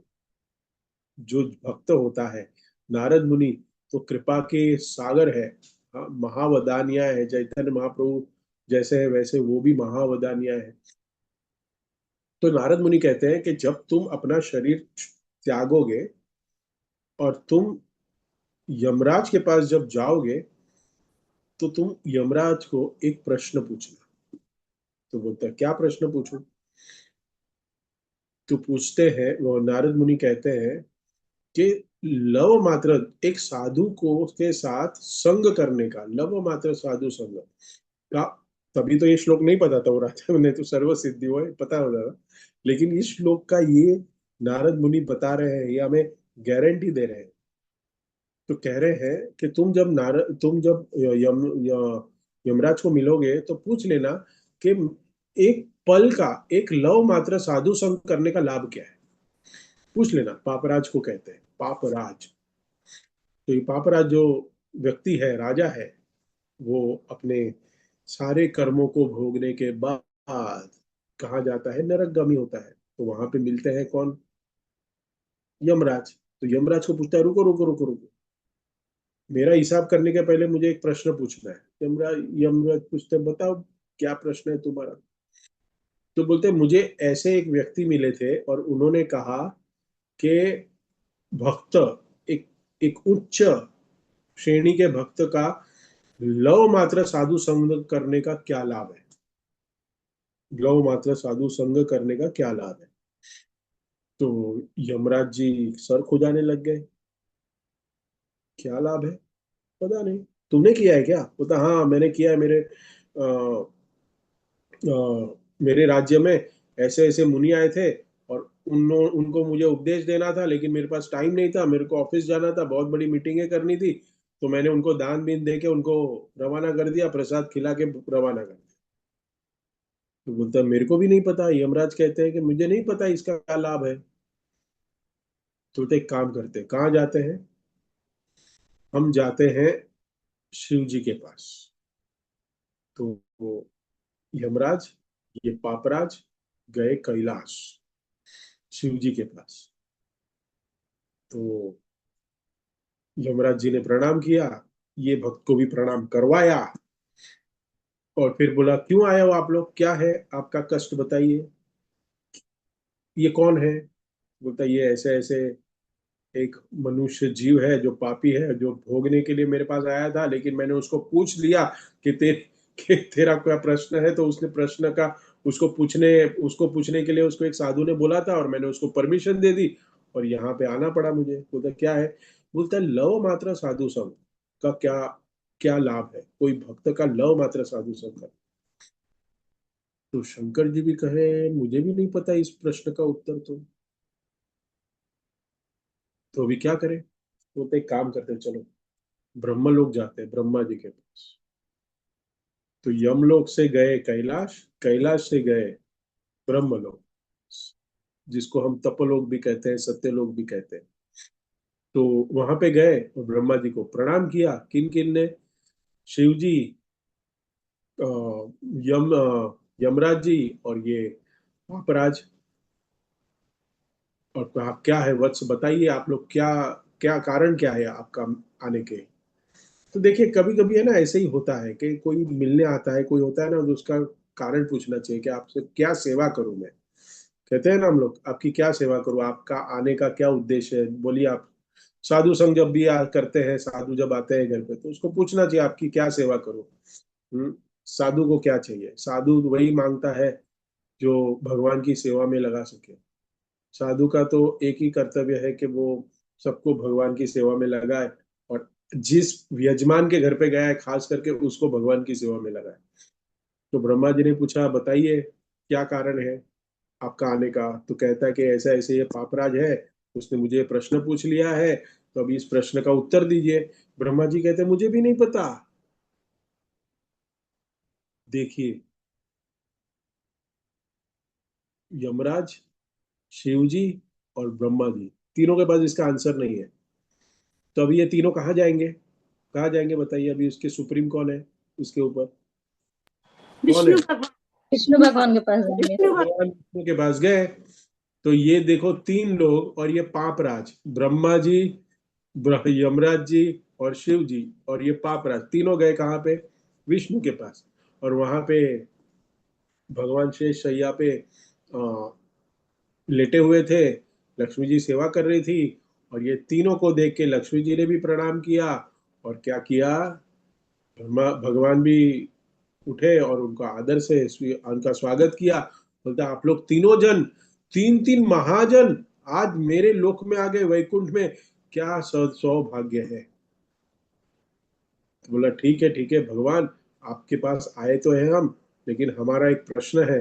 जो भक्त होता है, नारद मुनि तो कृपा के सागर है। हाँ, महावदान्या है, चैतन्य महाप्रभु जैसे है वैसे वो भी महावदान्या है। तो नारद मुनि कहते हैं कि जब तुम अपना शरीर त्यागोगे और तुम यमराज के पास जब जाओगे, तो तुम यमराज को एक प्रश्न पूछना। तो बोलता है, क्या प्रश्न पूछूं? तो पूछते हैं, वो नारद मुनि कहते हैं कि लव मात्र एक साधु को उसके साथ संग करने का, लव मात्र साधु संग का, तभी तो ये श्लोक नहीं पता था, वो राजा ने तो सर्व सिद्धि हुआ पता होता था, लेकिन इस श्लोक का ये नारद मुनि बता रहे हैं, ये हमें गारंटी दे रहे हैं। तो कह रहे हैं कि तुम जब यमराज को मिलोगे तो पूछ लेना कि एक पल का एक लव मात्र साधु संग करने का लाभ क्या है। पूछ लेना, पापराज को कहते हैं, पापराज। तो ये पापराज जो व्यक्ति है, राजा है, वो अपने सारे कर्मों को भोगने के बाद कहाँ जाता है, नरकगामी होता है। तो वहां पे मिलते हैं कौन, यमराज। तो यमराज को पूछता है, रुको रुको रुको रुको, मेरा हिसाब करने के पहले मुझे एक प्रश्न पूछना है। यमराज पूछते हैं, बताओ क्या प्रश्न है तुम्हारा। तो बोलते हैं, मुझे ऐसे एक व्यक्ति मिले थे और उन्होंने कहा कि भक्त, एक एक उच्च श्रेणी के भक्त का लव मात्र साधु संग करने का क्या लाभ है, लव मात्र साधु संग करने का क्या लाभ है। तो यमराज जी सर खुजाने लग गए, क्या लाभ है, पता नहीं, तुमने किया है क्या। बोलता, हाँ मैंने किया है, मेरे राज्य में ऐसे ऐसे मुनि आए थे और उनको मुझे उपदेश देना था, लेकिन मेरे पास टाइम नहीं था, मेरे को ऑफिस जाना था, बहुत बड़ी मीटिंगें करनी थी। तो मैंने उनको दान बीन दे के उनको रवाना कर दिया, प्रसाद खिला के रवाना कर दिया। तो बोलता, मेरे को भी नहीं पता। यमराज कहते हैं कि मुझे नहीं पता इसका क्या लाभ है। तो बोलते, एक काम करते हैं, कहाँ जाते हैं, हम जाते हैं शिव जी के पास। तो वो यमराज, ये पापराज गए कैलाश, शिव जी के पास। तो यमराज जी ने प्रणाम किया, ये भक्त को भी प्रणाम करवाया, और फिर बोला, क्यों आए हो आप लोग, क्या है आपका कष्ट बताइए, ये कौन है। बोलता, ये ऐसे ऐसे एक मनुष्य जीव है जो पापी है, जो भोगने के लिए मेरे पास आया था, लेकिन मैंने उसको पूछ लिया कि तेरा क्या प्रश्न है। तो उसने प्रश्न का, उसको पूछने के लिए उसको एक साधु ने बोला था, और मैंने उसको परमिशन दे दी, और यहाँ पे आना पड़ा मुझे। बोलता, क्या है। बोलता, लव मात्र साधु संग का क्या क्या लाभ है, कोई भक्त का लव मात्र साधु संग का। तो शंकर जी भी कहे, मुझे भी नहीं पता इस प्रश्न का उत्तर। तो अभी क्या करें। तो एक काम करते हैं, चलो ब्रह्मलोक जाते हैं, ब्रह्मा जी के पास। तो यमलोक से गए कैलाश, कैलाश से गए ब्रह्मलोक, जिसको हम तपलोक भी कहते हैं, सत्यलोक भी कहते हैं। तो वहां पे गए और ब्रह्मा जी को प्रणाम किया। किन किन ने, शिव जी, अ, यमराज जी, और ये अपराज। और कहा, क्या है वत्स, बताइए आप लोग, क्या क्या कारण क्या है आपका आने के। तो देखिए, कभी कभी है ना, ऐसे ही होता है कि कोई मिलने आता है, कोई होता है ना, तो उसका कारण पूछना चाहिए कि आपसे क्या सेवा करूं मैं। कहते हैं ना हम लोग, आपकी क्या सेवा करूं, आपका आने का क्या उद्देश्य है, बोलिए आप। साधु संग जब भी करते हैं, साधु जब आते हैं घर पे, तो उसको पूछना चाहिए, आपकी क्या सेवा करूं। साधु को क्या चाहिए, साधु वही मांगता है जो भगवान की सेवा में लगा सके। साधु का तो एक ही कर्तव्य है कि वो सबको भगवान की सेवा में लगाए, और जिस यजमान के घर पे गया है खास करके उसको भगवान की सेवा में लगाए। तो ब्रह्मा जी ने पूछा, बताइए क्या कारण है आपका आने का। तो कहता है कि ऐसा ऐसे ये पापराज है, उसने मुझे प्रश्न पूछ लिया है, तो अभी इस प्रश्न का उत्तर दीजिए। ब्रह्मा जी कहते हैं, मुझे भी नहीं पता। देखिए, यमराज, शिव जी और ब्रह्मा जी, तीनों के पास इसका आंसर नहीं है। तो अभी ये तीनों कहाँ जाएंगे, कहाँ जाएंगे बताइए, अभी उसके सुप्रीम कौन है, उसके ऊपर कौन है। विष्णु भगवान। विष्णु भगवान के पास जाएंगे। विष्णु भगवान। भगवान विष्णु के पास गए। तो ये देखो, तीन लोग, और ये पापराज, ब्रह्मा जी, यमराज जी और शिव जी, और ये पापराज, तीनों गए कहाँ पे, विष्णु के पास। और वहां पे भगवान शेष शैया पे लेटे हुए थे, लक्ष्मी जी सेवा कर रही थी। और ये तीनों को देख के लक्ष्मी जी ने भी प्रणाम किया, और क्या किया, भगवान भी उठे और उनका आदर से उनका स्वागत किया। बोलता, आप लोग तीनों जन, तीन तीन महाजन आज मेरे लोक में आ गए, वैकुंठ में, क्या सौभाग्य है। तो बोला, ठीक है भगवान, आपके पास आए तो हैं हम, लेकिन हमारा एक प्रश्न है।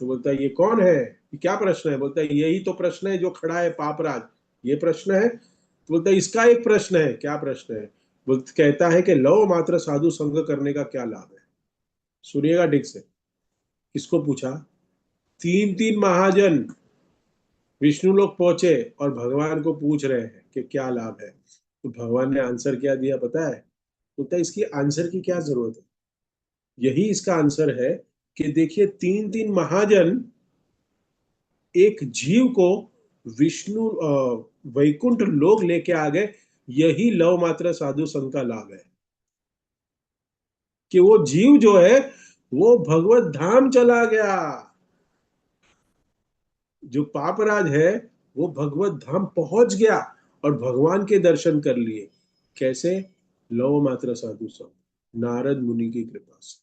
तो बोलता है, ये कौन है, ये क्या प्रश्न है। बोलता है, यही तो प्रश्न है जो खड़ा है पापराज, ये प्रश्न है। तो बोलता है, इसका एक प्रश्न है, क्या प्रश्न है। कहता है कि लव मात्र साधु संग करने का क्या लाभ है। सुनिएगा ठीक से, किसको पूछा, तीन तीन महाजन, विष्णु लोग पहुंचे और भगवान को पूछ रहे हैं कि क्या लाभ है। तो भगवान ने आंसर क्या दिया पता है? बोलता है इसकी आंसर की क्या जरूरत है, यही इसका आंसर है कि देखिए तीन तीन महाजन एक जीव को विष्णु वैकुंठ लोक लेके आ गए। यही लव मात्र साधु संघ का लाभ है कि वो जीव जो है वो भगवत धाम चला गया। जो पापराज है वो भगवत धाम पहुंच गया और भगवान के दर्शन कर लिए। कैसे? लव मात्र साधु संघ, नारद मुनि की कृपा से।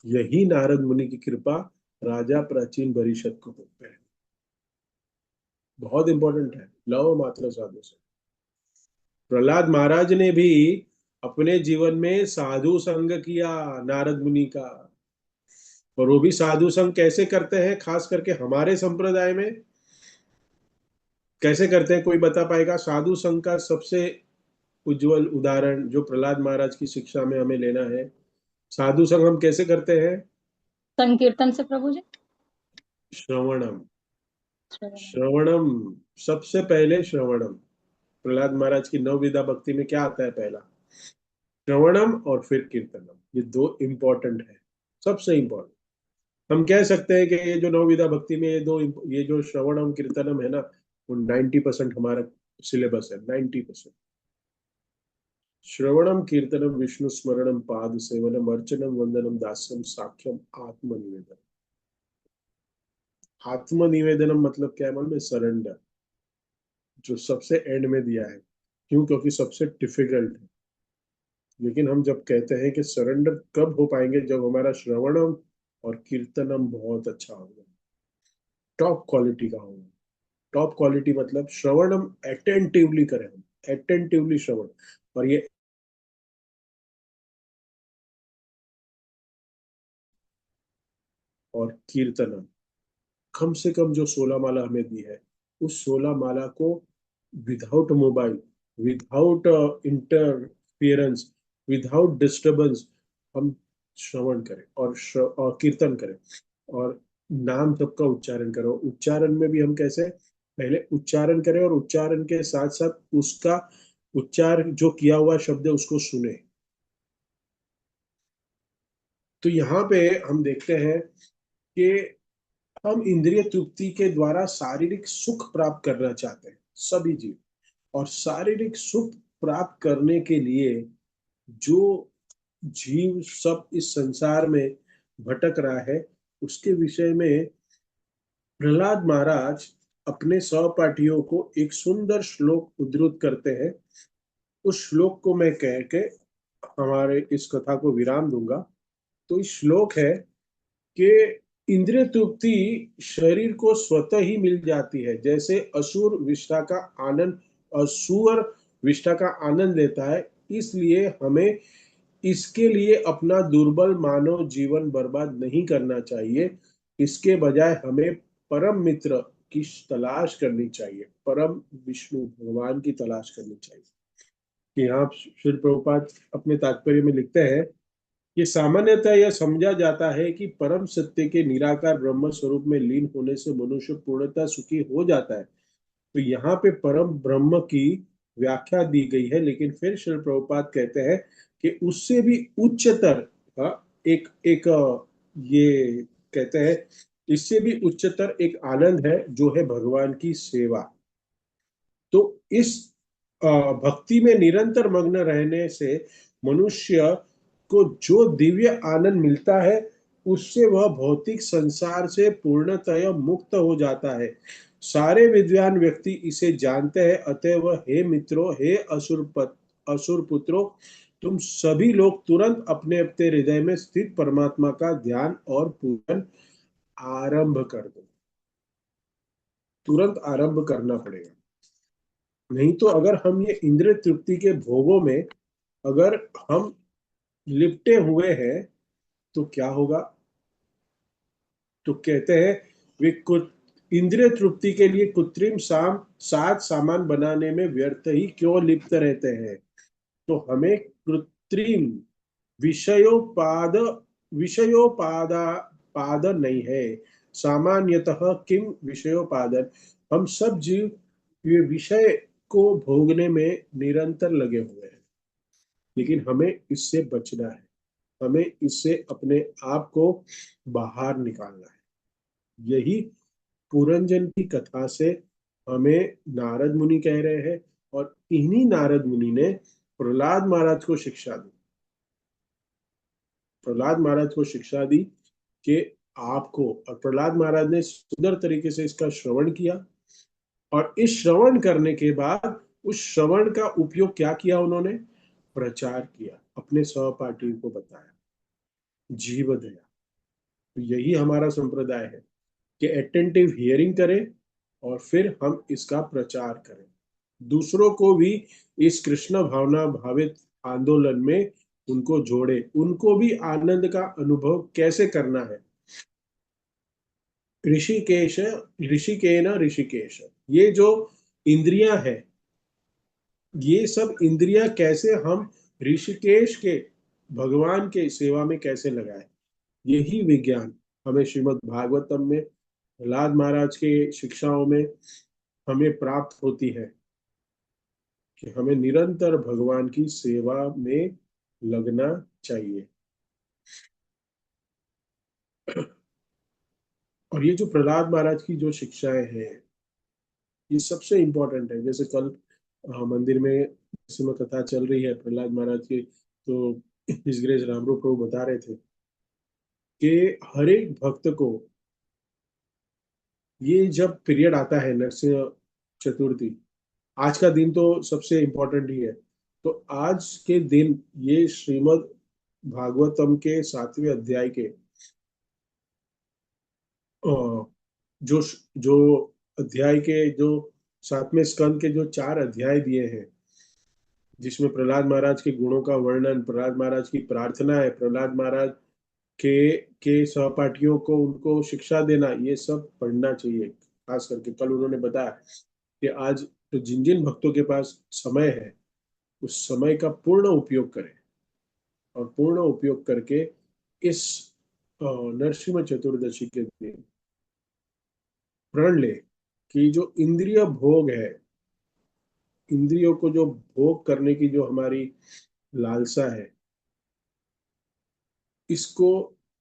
यही नारद मुनि की कृपा राजा प्राचीन बरिशत को पे है। बहुत इंपॉर्टेंट है लव मात्र साधु संघ। प्रहलाद महाराज ने भी अपने जीवन में साधु संग किया नारद मुनि का। और वो भी साधु संग कैसे करते हैं, खास करके हमारे संप्रदाय में कैसे करते हैं, कोई बता पाएगा? साधु संघ का सबसे उज्जवल उदाहरण जो प्रहलाद महाराज की शिक्षा में हमें लेना है, साधु संघ हम कैसे करते हैं? संकीर्तन से प्रभु जी। श्रवणम। श्रवण। श्रवणम, सबसे पहले श्रवणम। प्रहलाद महाराज की नवविधा भक्ति में क्या आता है? पहला श्रवणम और फिर कीर्तनम। ये दो इंपॉर्टेंट है, सबसे इंपॉर्टेंट। हम कह सकते हैं कि ये जो नवविधा भक्ति में ये जो श्रवणम कीर्तनम है ना, वो 90% हमारा सिलेबस है। 90%। श्रवणम कीर्तनम विष्णु स्मरणम पाद सेवनम अर्चनम वंदनम दास्यम साख्यम आत्मनिवेदन। आत्मनिवेदनम मतलब क्या है? मालूम है? सरेंडर, जो सबसे एंड में दिया है। क्यों? क्योंकि सबसे डिफिकल्ट है। लेकिन हम जब कहते हैं कि सरेंडर कब हो पाएंगे? जब हमारा श्रवणम और कीर्तनम बहुत अच्छा होगा, टॉप क्वालिटी का होगा। टॉप क्वालिटी मतलब श्रवणम अटेंटिवली करें हम, अटेंटिवली श्रवण। और ये और कीर्तनम, कम से कम जो 16 माला हमें दी है उस 16 माला को without mobile, without interference, without disturbance हम श्रवण करें और कीर्तन करें और नाम सबका उच्चारण करें। उच्चारण में भी हम कैसे? पहले उच्चारण करें और उच्चारण के साथ साथ उसका उच्चार जो किया हुआ शब्द है उसको सुने। तो यहाँ पे हम देखते हैं कि हम इंद्रिय तृप्ति के द्वारा शारीरिक सुख प्राप्त करना चाहते हैं सभी जीव। और शारीरिक सुख प्राप्त करने के लिए जो जीव सब इस संसार में भटक रहा है उसके विषय में प्रहलाद महाराज अपने सहपाठियों को एक सुंदर श्लोक उद्धृत करते हैं। उस श्लोक को मैं कह के हमारे इस कथा को विराम दूंगा। तो इस श्लोक है कि इंद्रिय तृप्ति शरीर को स्वतः ही मिल जाती है। जैसे असुर विष्ठा का आनंद लेता है, इसलिए हमें इसके लिए अपना दुर्बल मानव जीवन बर्बाद नहीं करना चाहिए। इसके बजाय हमें परम मित्र की तलाश करनी चाहिए, परम विष्णु भगवान की तलाश करनी चाहिए। कि यहाँ श्री प्रभुपाद अपने तात्पर्य में लिखते हैं कि सामान्यतः यह समझा जाता है कि परम सत्य के निराकार ब्रह्म स्वरूप में लीन होने से मनुष्य पूर्णतः सुखी हो जाता है। तो यहाँ पे परम ब्रह्म की व्याख्या दी गई है, लेकिन फिर श्री प्रभुपाद कहते हैं कि उससे भी उच्चतर एक एक ये कहते हैं इससे भी उच्चतर एक आनंद है जो है भगवान की सेवा। तो इस भक्ति में निरंतर मग्न रहने से मनुष्य को जो दिव्य आनंद मिलता है उससे वह भौतिक संसार से पूर्णतः मुक्त हो जाता है। सारे विद्वान व्यक्ति इसे जानते हैं। अतएव हे मित्रों, हे असुर पुत्रों, तुम सभी लोग तुरंत अपने अपने हृदय में स्थित परमात्मा का ध्यान और पूजन आरंभ कर दो। तुरंत आरंभ करना पड़ेगा। नहीं तो अगर हम ये इंद्रिय तृप्ति के भोगों में अगर हम लिपटे हुए हैं तो क्या होगा? तो कहते हैं वे कुछ इंद्रिय तृप्ति के लिए कृत्रिम साथ सामान बनाने में व्यर्थ ही क्यों लिप्त रहते हैं। तो हमें कृत्रिम विषयोपाद विषयोपादा पादन नहीं है। सामान्यतः किम विषयोपादन, हम सब जीव ये विषय को भोगने में निरंतर लगे हुए हैं, लेकिन हमें इससे बचना है, हमें इससे अपने आप को बाहर निकालना है। यही पुरंजन की कथा से हमें नारद मुनि कह रहे हैं, और इन्हीं नारद मुनि ने प्रहलाद महाराज को शिक्षा दी। प्रहलाद महाराज को शिक्षा दी कि आपको, और प्रहलाद महाराज ने सुंदर तरीके से इसका श्रवण किया, और इस श्रवण करने के बाद उस श्रवण का उपयोग क्या किया उन्होंने? प्रचार किया, अपने सहपाठियों को बताया, जीव दया। तो यही हमारा संप्रदाय है कि अटेंटिव हियरिंग करें और फिर हम इसका प्रचार करें, दूसरों को भी इस कृष्ण भावना भावित आंदोलन में उनको जोड़े, उनको भी आनंद का अनुभव कैसे करना है। ऋषिकेश, ऋषिकेन ऋषिकेश, ये जो इंद्रियां है, ये सब इंद्रियां कैसे हम ऋषिकेश के भगवान के सेवा में कैसे लगाए, यही विज्ञान हमें श्रीमद् भागवतम में, प्रहलाद महाराज के शिक्षाओं में हमें प्राप्त होती है कि हमें निरंतर भगवान की सेवा में लगना चाहिए। और ये जो प्रहलाद महाराज की जो शिक्षाएं हैं, ये सबसे इम्पोर्टेंट है। जैसे कल मंदिर में इस समय कथा चल रही है प्रहलाद महाराज की, तो हिज ग्रेस रामरूप प्रभु बता रहे थे कि हर एक भक्त को ये जब पीरियड आता है नरसिंह चतुर्थी, आज का दिन तो सबसे इम्पोर्टेंट ही है, तो आज के दिन ये श्रीमद् भागवतम के 7वें अध्याय के जो जो अध्याय के जो 7वें स्कंद के जो 4 अध्याय दिए हैं, जिसमें प्रहलाद महाराज के गुणों का वर्णन, प्रहलाद महाराज की प्रार्थना है, प्रहलाद महाराज के सहपाठियों को उनको शिक्षा देना, ये सब पढ़ना चाहिए। खास करके कल उन्होंने बताया कि आज तो जिन जिन भक्तों के पास समय है, उस समय का पूर्ण उपयोग करें, और पूर्ण उपयोग करके इस नरसिंह चतुर्दशी के दिन प्रण ले कि जो इंद्रिय भोग है, इंद्रियों को जो भोग करने की जो हमारी लालसा है, इसको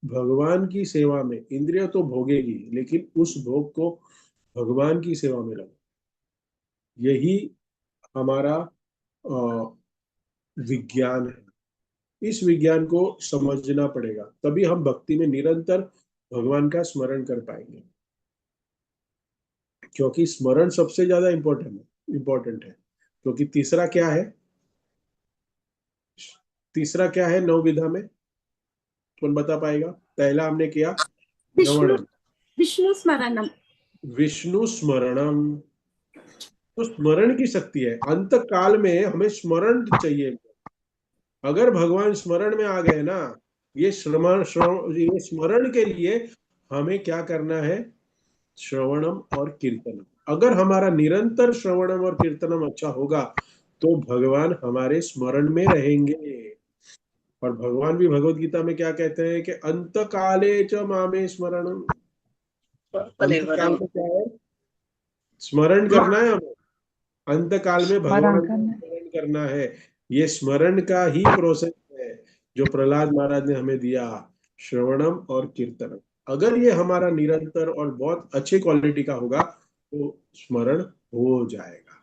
भगवान की सेवा में, इंद्रिय तो भोगेगी लेकिन उस भोग को भगवान की सेवा में लगे। यही हमारा विज्ञान है। इस विज्ञान को समझना पड़ेगा, तभी हम भक्ति में निरंतर भगवान का स्मरण कर पाएंगे, क्योंकि स्मरण सबसे ज्यादा इम्पोर्टेंट है। क्योंकि तीसरा क्या है? तीसरा क्या है नवविधा में? कौन बता पाएगा? पहला हमने किया विष्णु नवनम, विष्णु स्मरणम। विष्णु स्मरणम। तो स्मरण की शक्ति है, अंत काल में हमें स्मरण चाहिए। अगर भगवान स्मरण में आ गए ना, ये ये स्मरण के लिए हमें क्या करना है? श्रवणम और कीर्तनम। अगर हमारा निरंतर श्रवणम और कीर्तनम अच्छा होगा तो भगवान हमारे स्मरण में रहेंगे। और भगवान भी भगवत गीता में क्या कहते हैं कि अंत काले च मामे स्मरणम। अंत काल में क्या है? स्मरण करना है हमें, अंत काल में स्मरण भगवान का करना। स्मरण करना है। ये स्मरण का ही प्रोसेस है जो प्रहलाद महाराज ने हमें दिया, श्रवणम और कीर्तनम। अगर ये हमारा निरंतर और बहुत अच्छी क्वालिटी का होगा तो स्मरण हो जाएगा।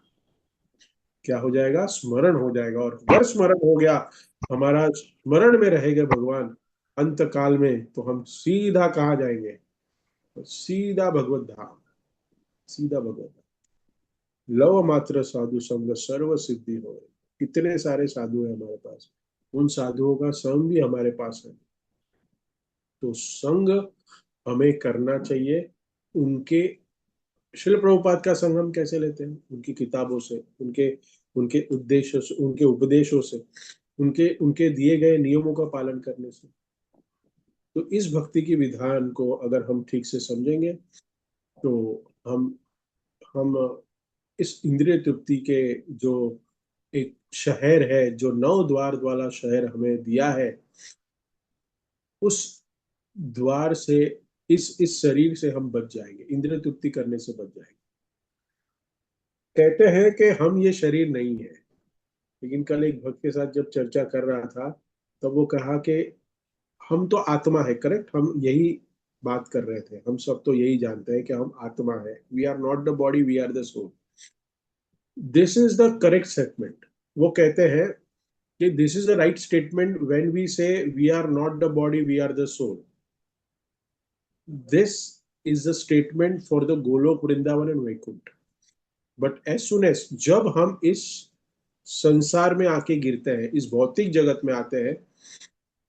क्या हो जाएगा? स्मरण हो जाएगा। और अगर स्मरण हो गया, हमारा स्मरण में रहेगा भगवान अंत काल में, तो हम सीधा कहाँ जाएंगे? तो सीधा भगवत धाम, सीधा भगवत धाम। लव मात्र साधु संग सर्व सिद्धि हो। इतने सारे साधु हैं हमारे पास, उन साधुओं का संग भी हमारे पास है, तो संग हमें करना चाहिए। उनके, शिल प्रभुपाद का संग हम कैसे लेते हैं? उनकी किताबों से, उनके उनके उद्देश्यों से, उनके उपदेशों से, उनके उनके दिए गए नियमों का पालन करने से। तो इस भक्ति की विधान को अगर हम ठीक से समझेंगे तो हम इस इंद्रिय तृप्ति के जो एक शहर है, जो 9 द्वार वाला शहर हमें दिया है, उस द्वार से, इस शरीर से हम बच जाएंगे, इंद्रिय तृप्ति करने से बच जाएंगे। कहते हैं कि हम ये शरीर नहीं है, लेकिन कल एक भक्त के साथ जब चर्चा कर रहा था तब वो कहा कि हम तो आत्मा है। करेक्ट, हम यही बात कर रहे थे, हम सब तो यही जानते हैं कि हम आत्मा है। We are not the body, we are the soul. This is the correct statement. वो कहते हैं कि this is the right statement when we say we are not the body, we are the soul. This is the statement for the Goloka, Vrindavan and Vaikuntha. But as soon as जब हम इस संसार में आके गिरते हैं, इस भौतिक जगत में आते हैं,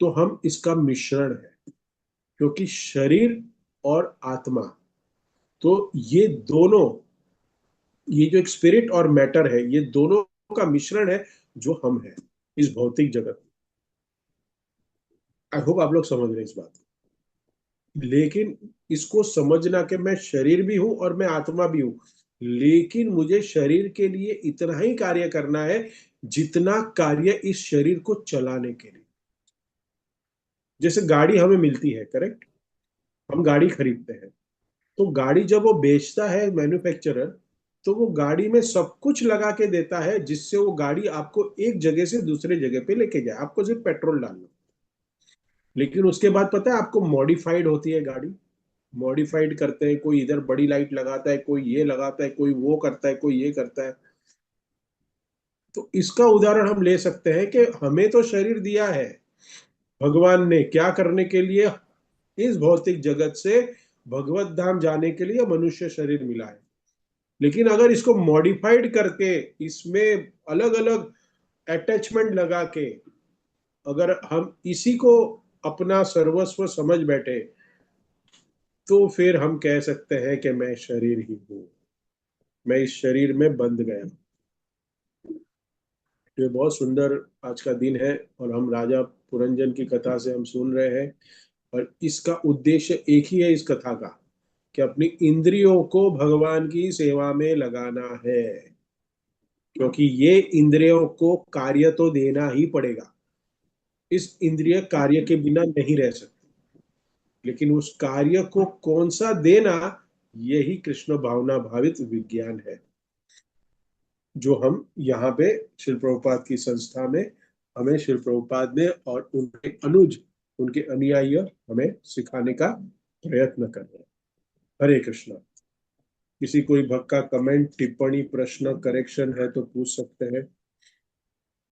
तो हम इसका मिश्रण है। क्योंकि शरीर और आत्मा, तो ये दोनों, ये जो एक स्पिरिट और मैटर है, ये दोनों का मिश्रण है जो हम है इस भौतिक जगत में। आई होप आप लोग समझ रहे हैं इस बात को। लेकिन इसको समझना कि मैं शरीर भी हूं और मैं आत्मा भी हूं, लेकिन मुझे शरीर के लिए इतना ही कार्य करना है जितना कार्य इस शरीर को चलाने के लिए। जैसे गाड़ी हमें मिलती है, करेक्ट, हम गाड़ी खरीदते हैं, तो गाड़ी जब वो बेचता है मैन्युफैक्चरर, तो वो गाड़ी में सब कुछ लगा के देता है जिससे वो गाड़ी आपको एक जगह से दूसरे जगह पे लेके जाए। आपको सिर्फ पेट्रोल डालना। लेकिन उसके बाद पता है आपको मॉडिफाइड होती है गाड़ी, मॉडिफाइड करते हैं, कोई इधर बड़ी लाइट लगाता है, कोई ये लगाता है, कोई वो करता है, कोई ये करता है। तो इसका उदाहरण हम ले सकते हैं कि हमें तो शरीर दिया है भगवान ने क्या करने के लिए, इस भौतिक जगत से भगवत धाम जाने के लिए मनुष्य शरीर मिला है। लेकिन अगर इसको मॉडिफाइड करके इसमें अलग अलग अटैचमेंट लगा के अगर हम इसी को अपना सर्वस्व समझ बैठे, तो फिर हम कह सकते हैं कि मैं शरीर ही हूं, मैं इस शरीर में बंध गया। ये बहुत सुंदर आज का दिन है और हम राजा पुरंजन की कथा से हम सुन रहे हैं। और इसका उद्देश्य एक ही है इस कथा का, कि अपनी इंद्रियों को भगवान की सेवा में लगाना है। क्योंकि ये इंद्रियों को कार्य तो देना ही पड़ेगा, इस इंद्रिय कार्य के बिना नहीं रह सकती। लेकिन उस कार्य को कौन सा देना, यही कृष्ण भावना भावित विज्ञान है, जो हम यहाँ पे शिल प्रभुपाद की संस्था में, हमें शिल प्रभुपाद ने और उनके अनुज, उनके अनुयायी हमें सिखाने का प्रयत्न कर रहे हैं। हरे कृष्णा। किसी कोई भक्त का कमेंट, टिप्पणी, प्रश्न, करेक्शन है तो पूछ सकते हैं।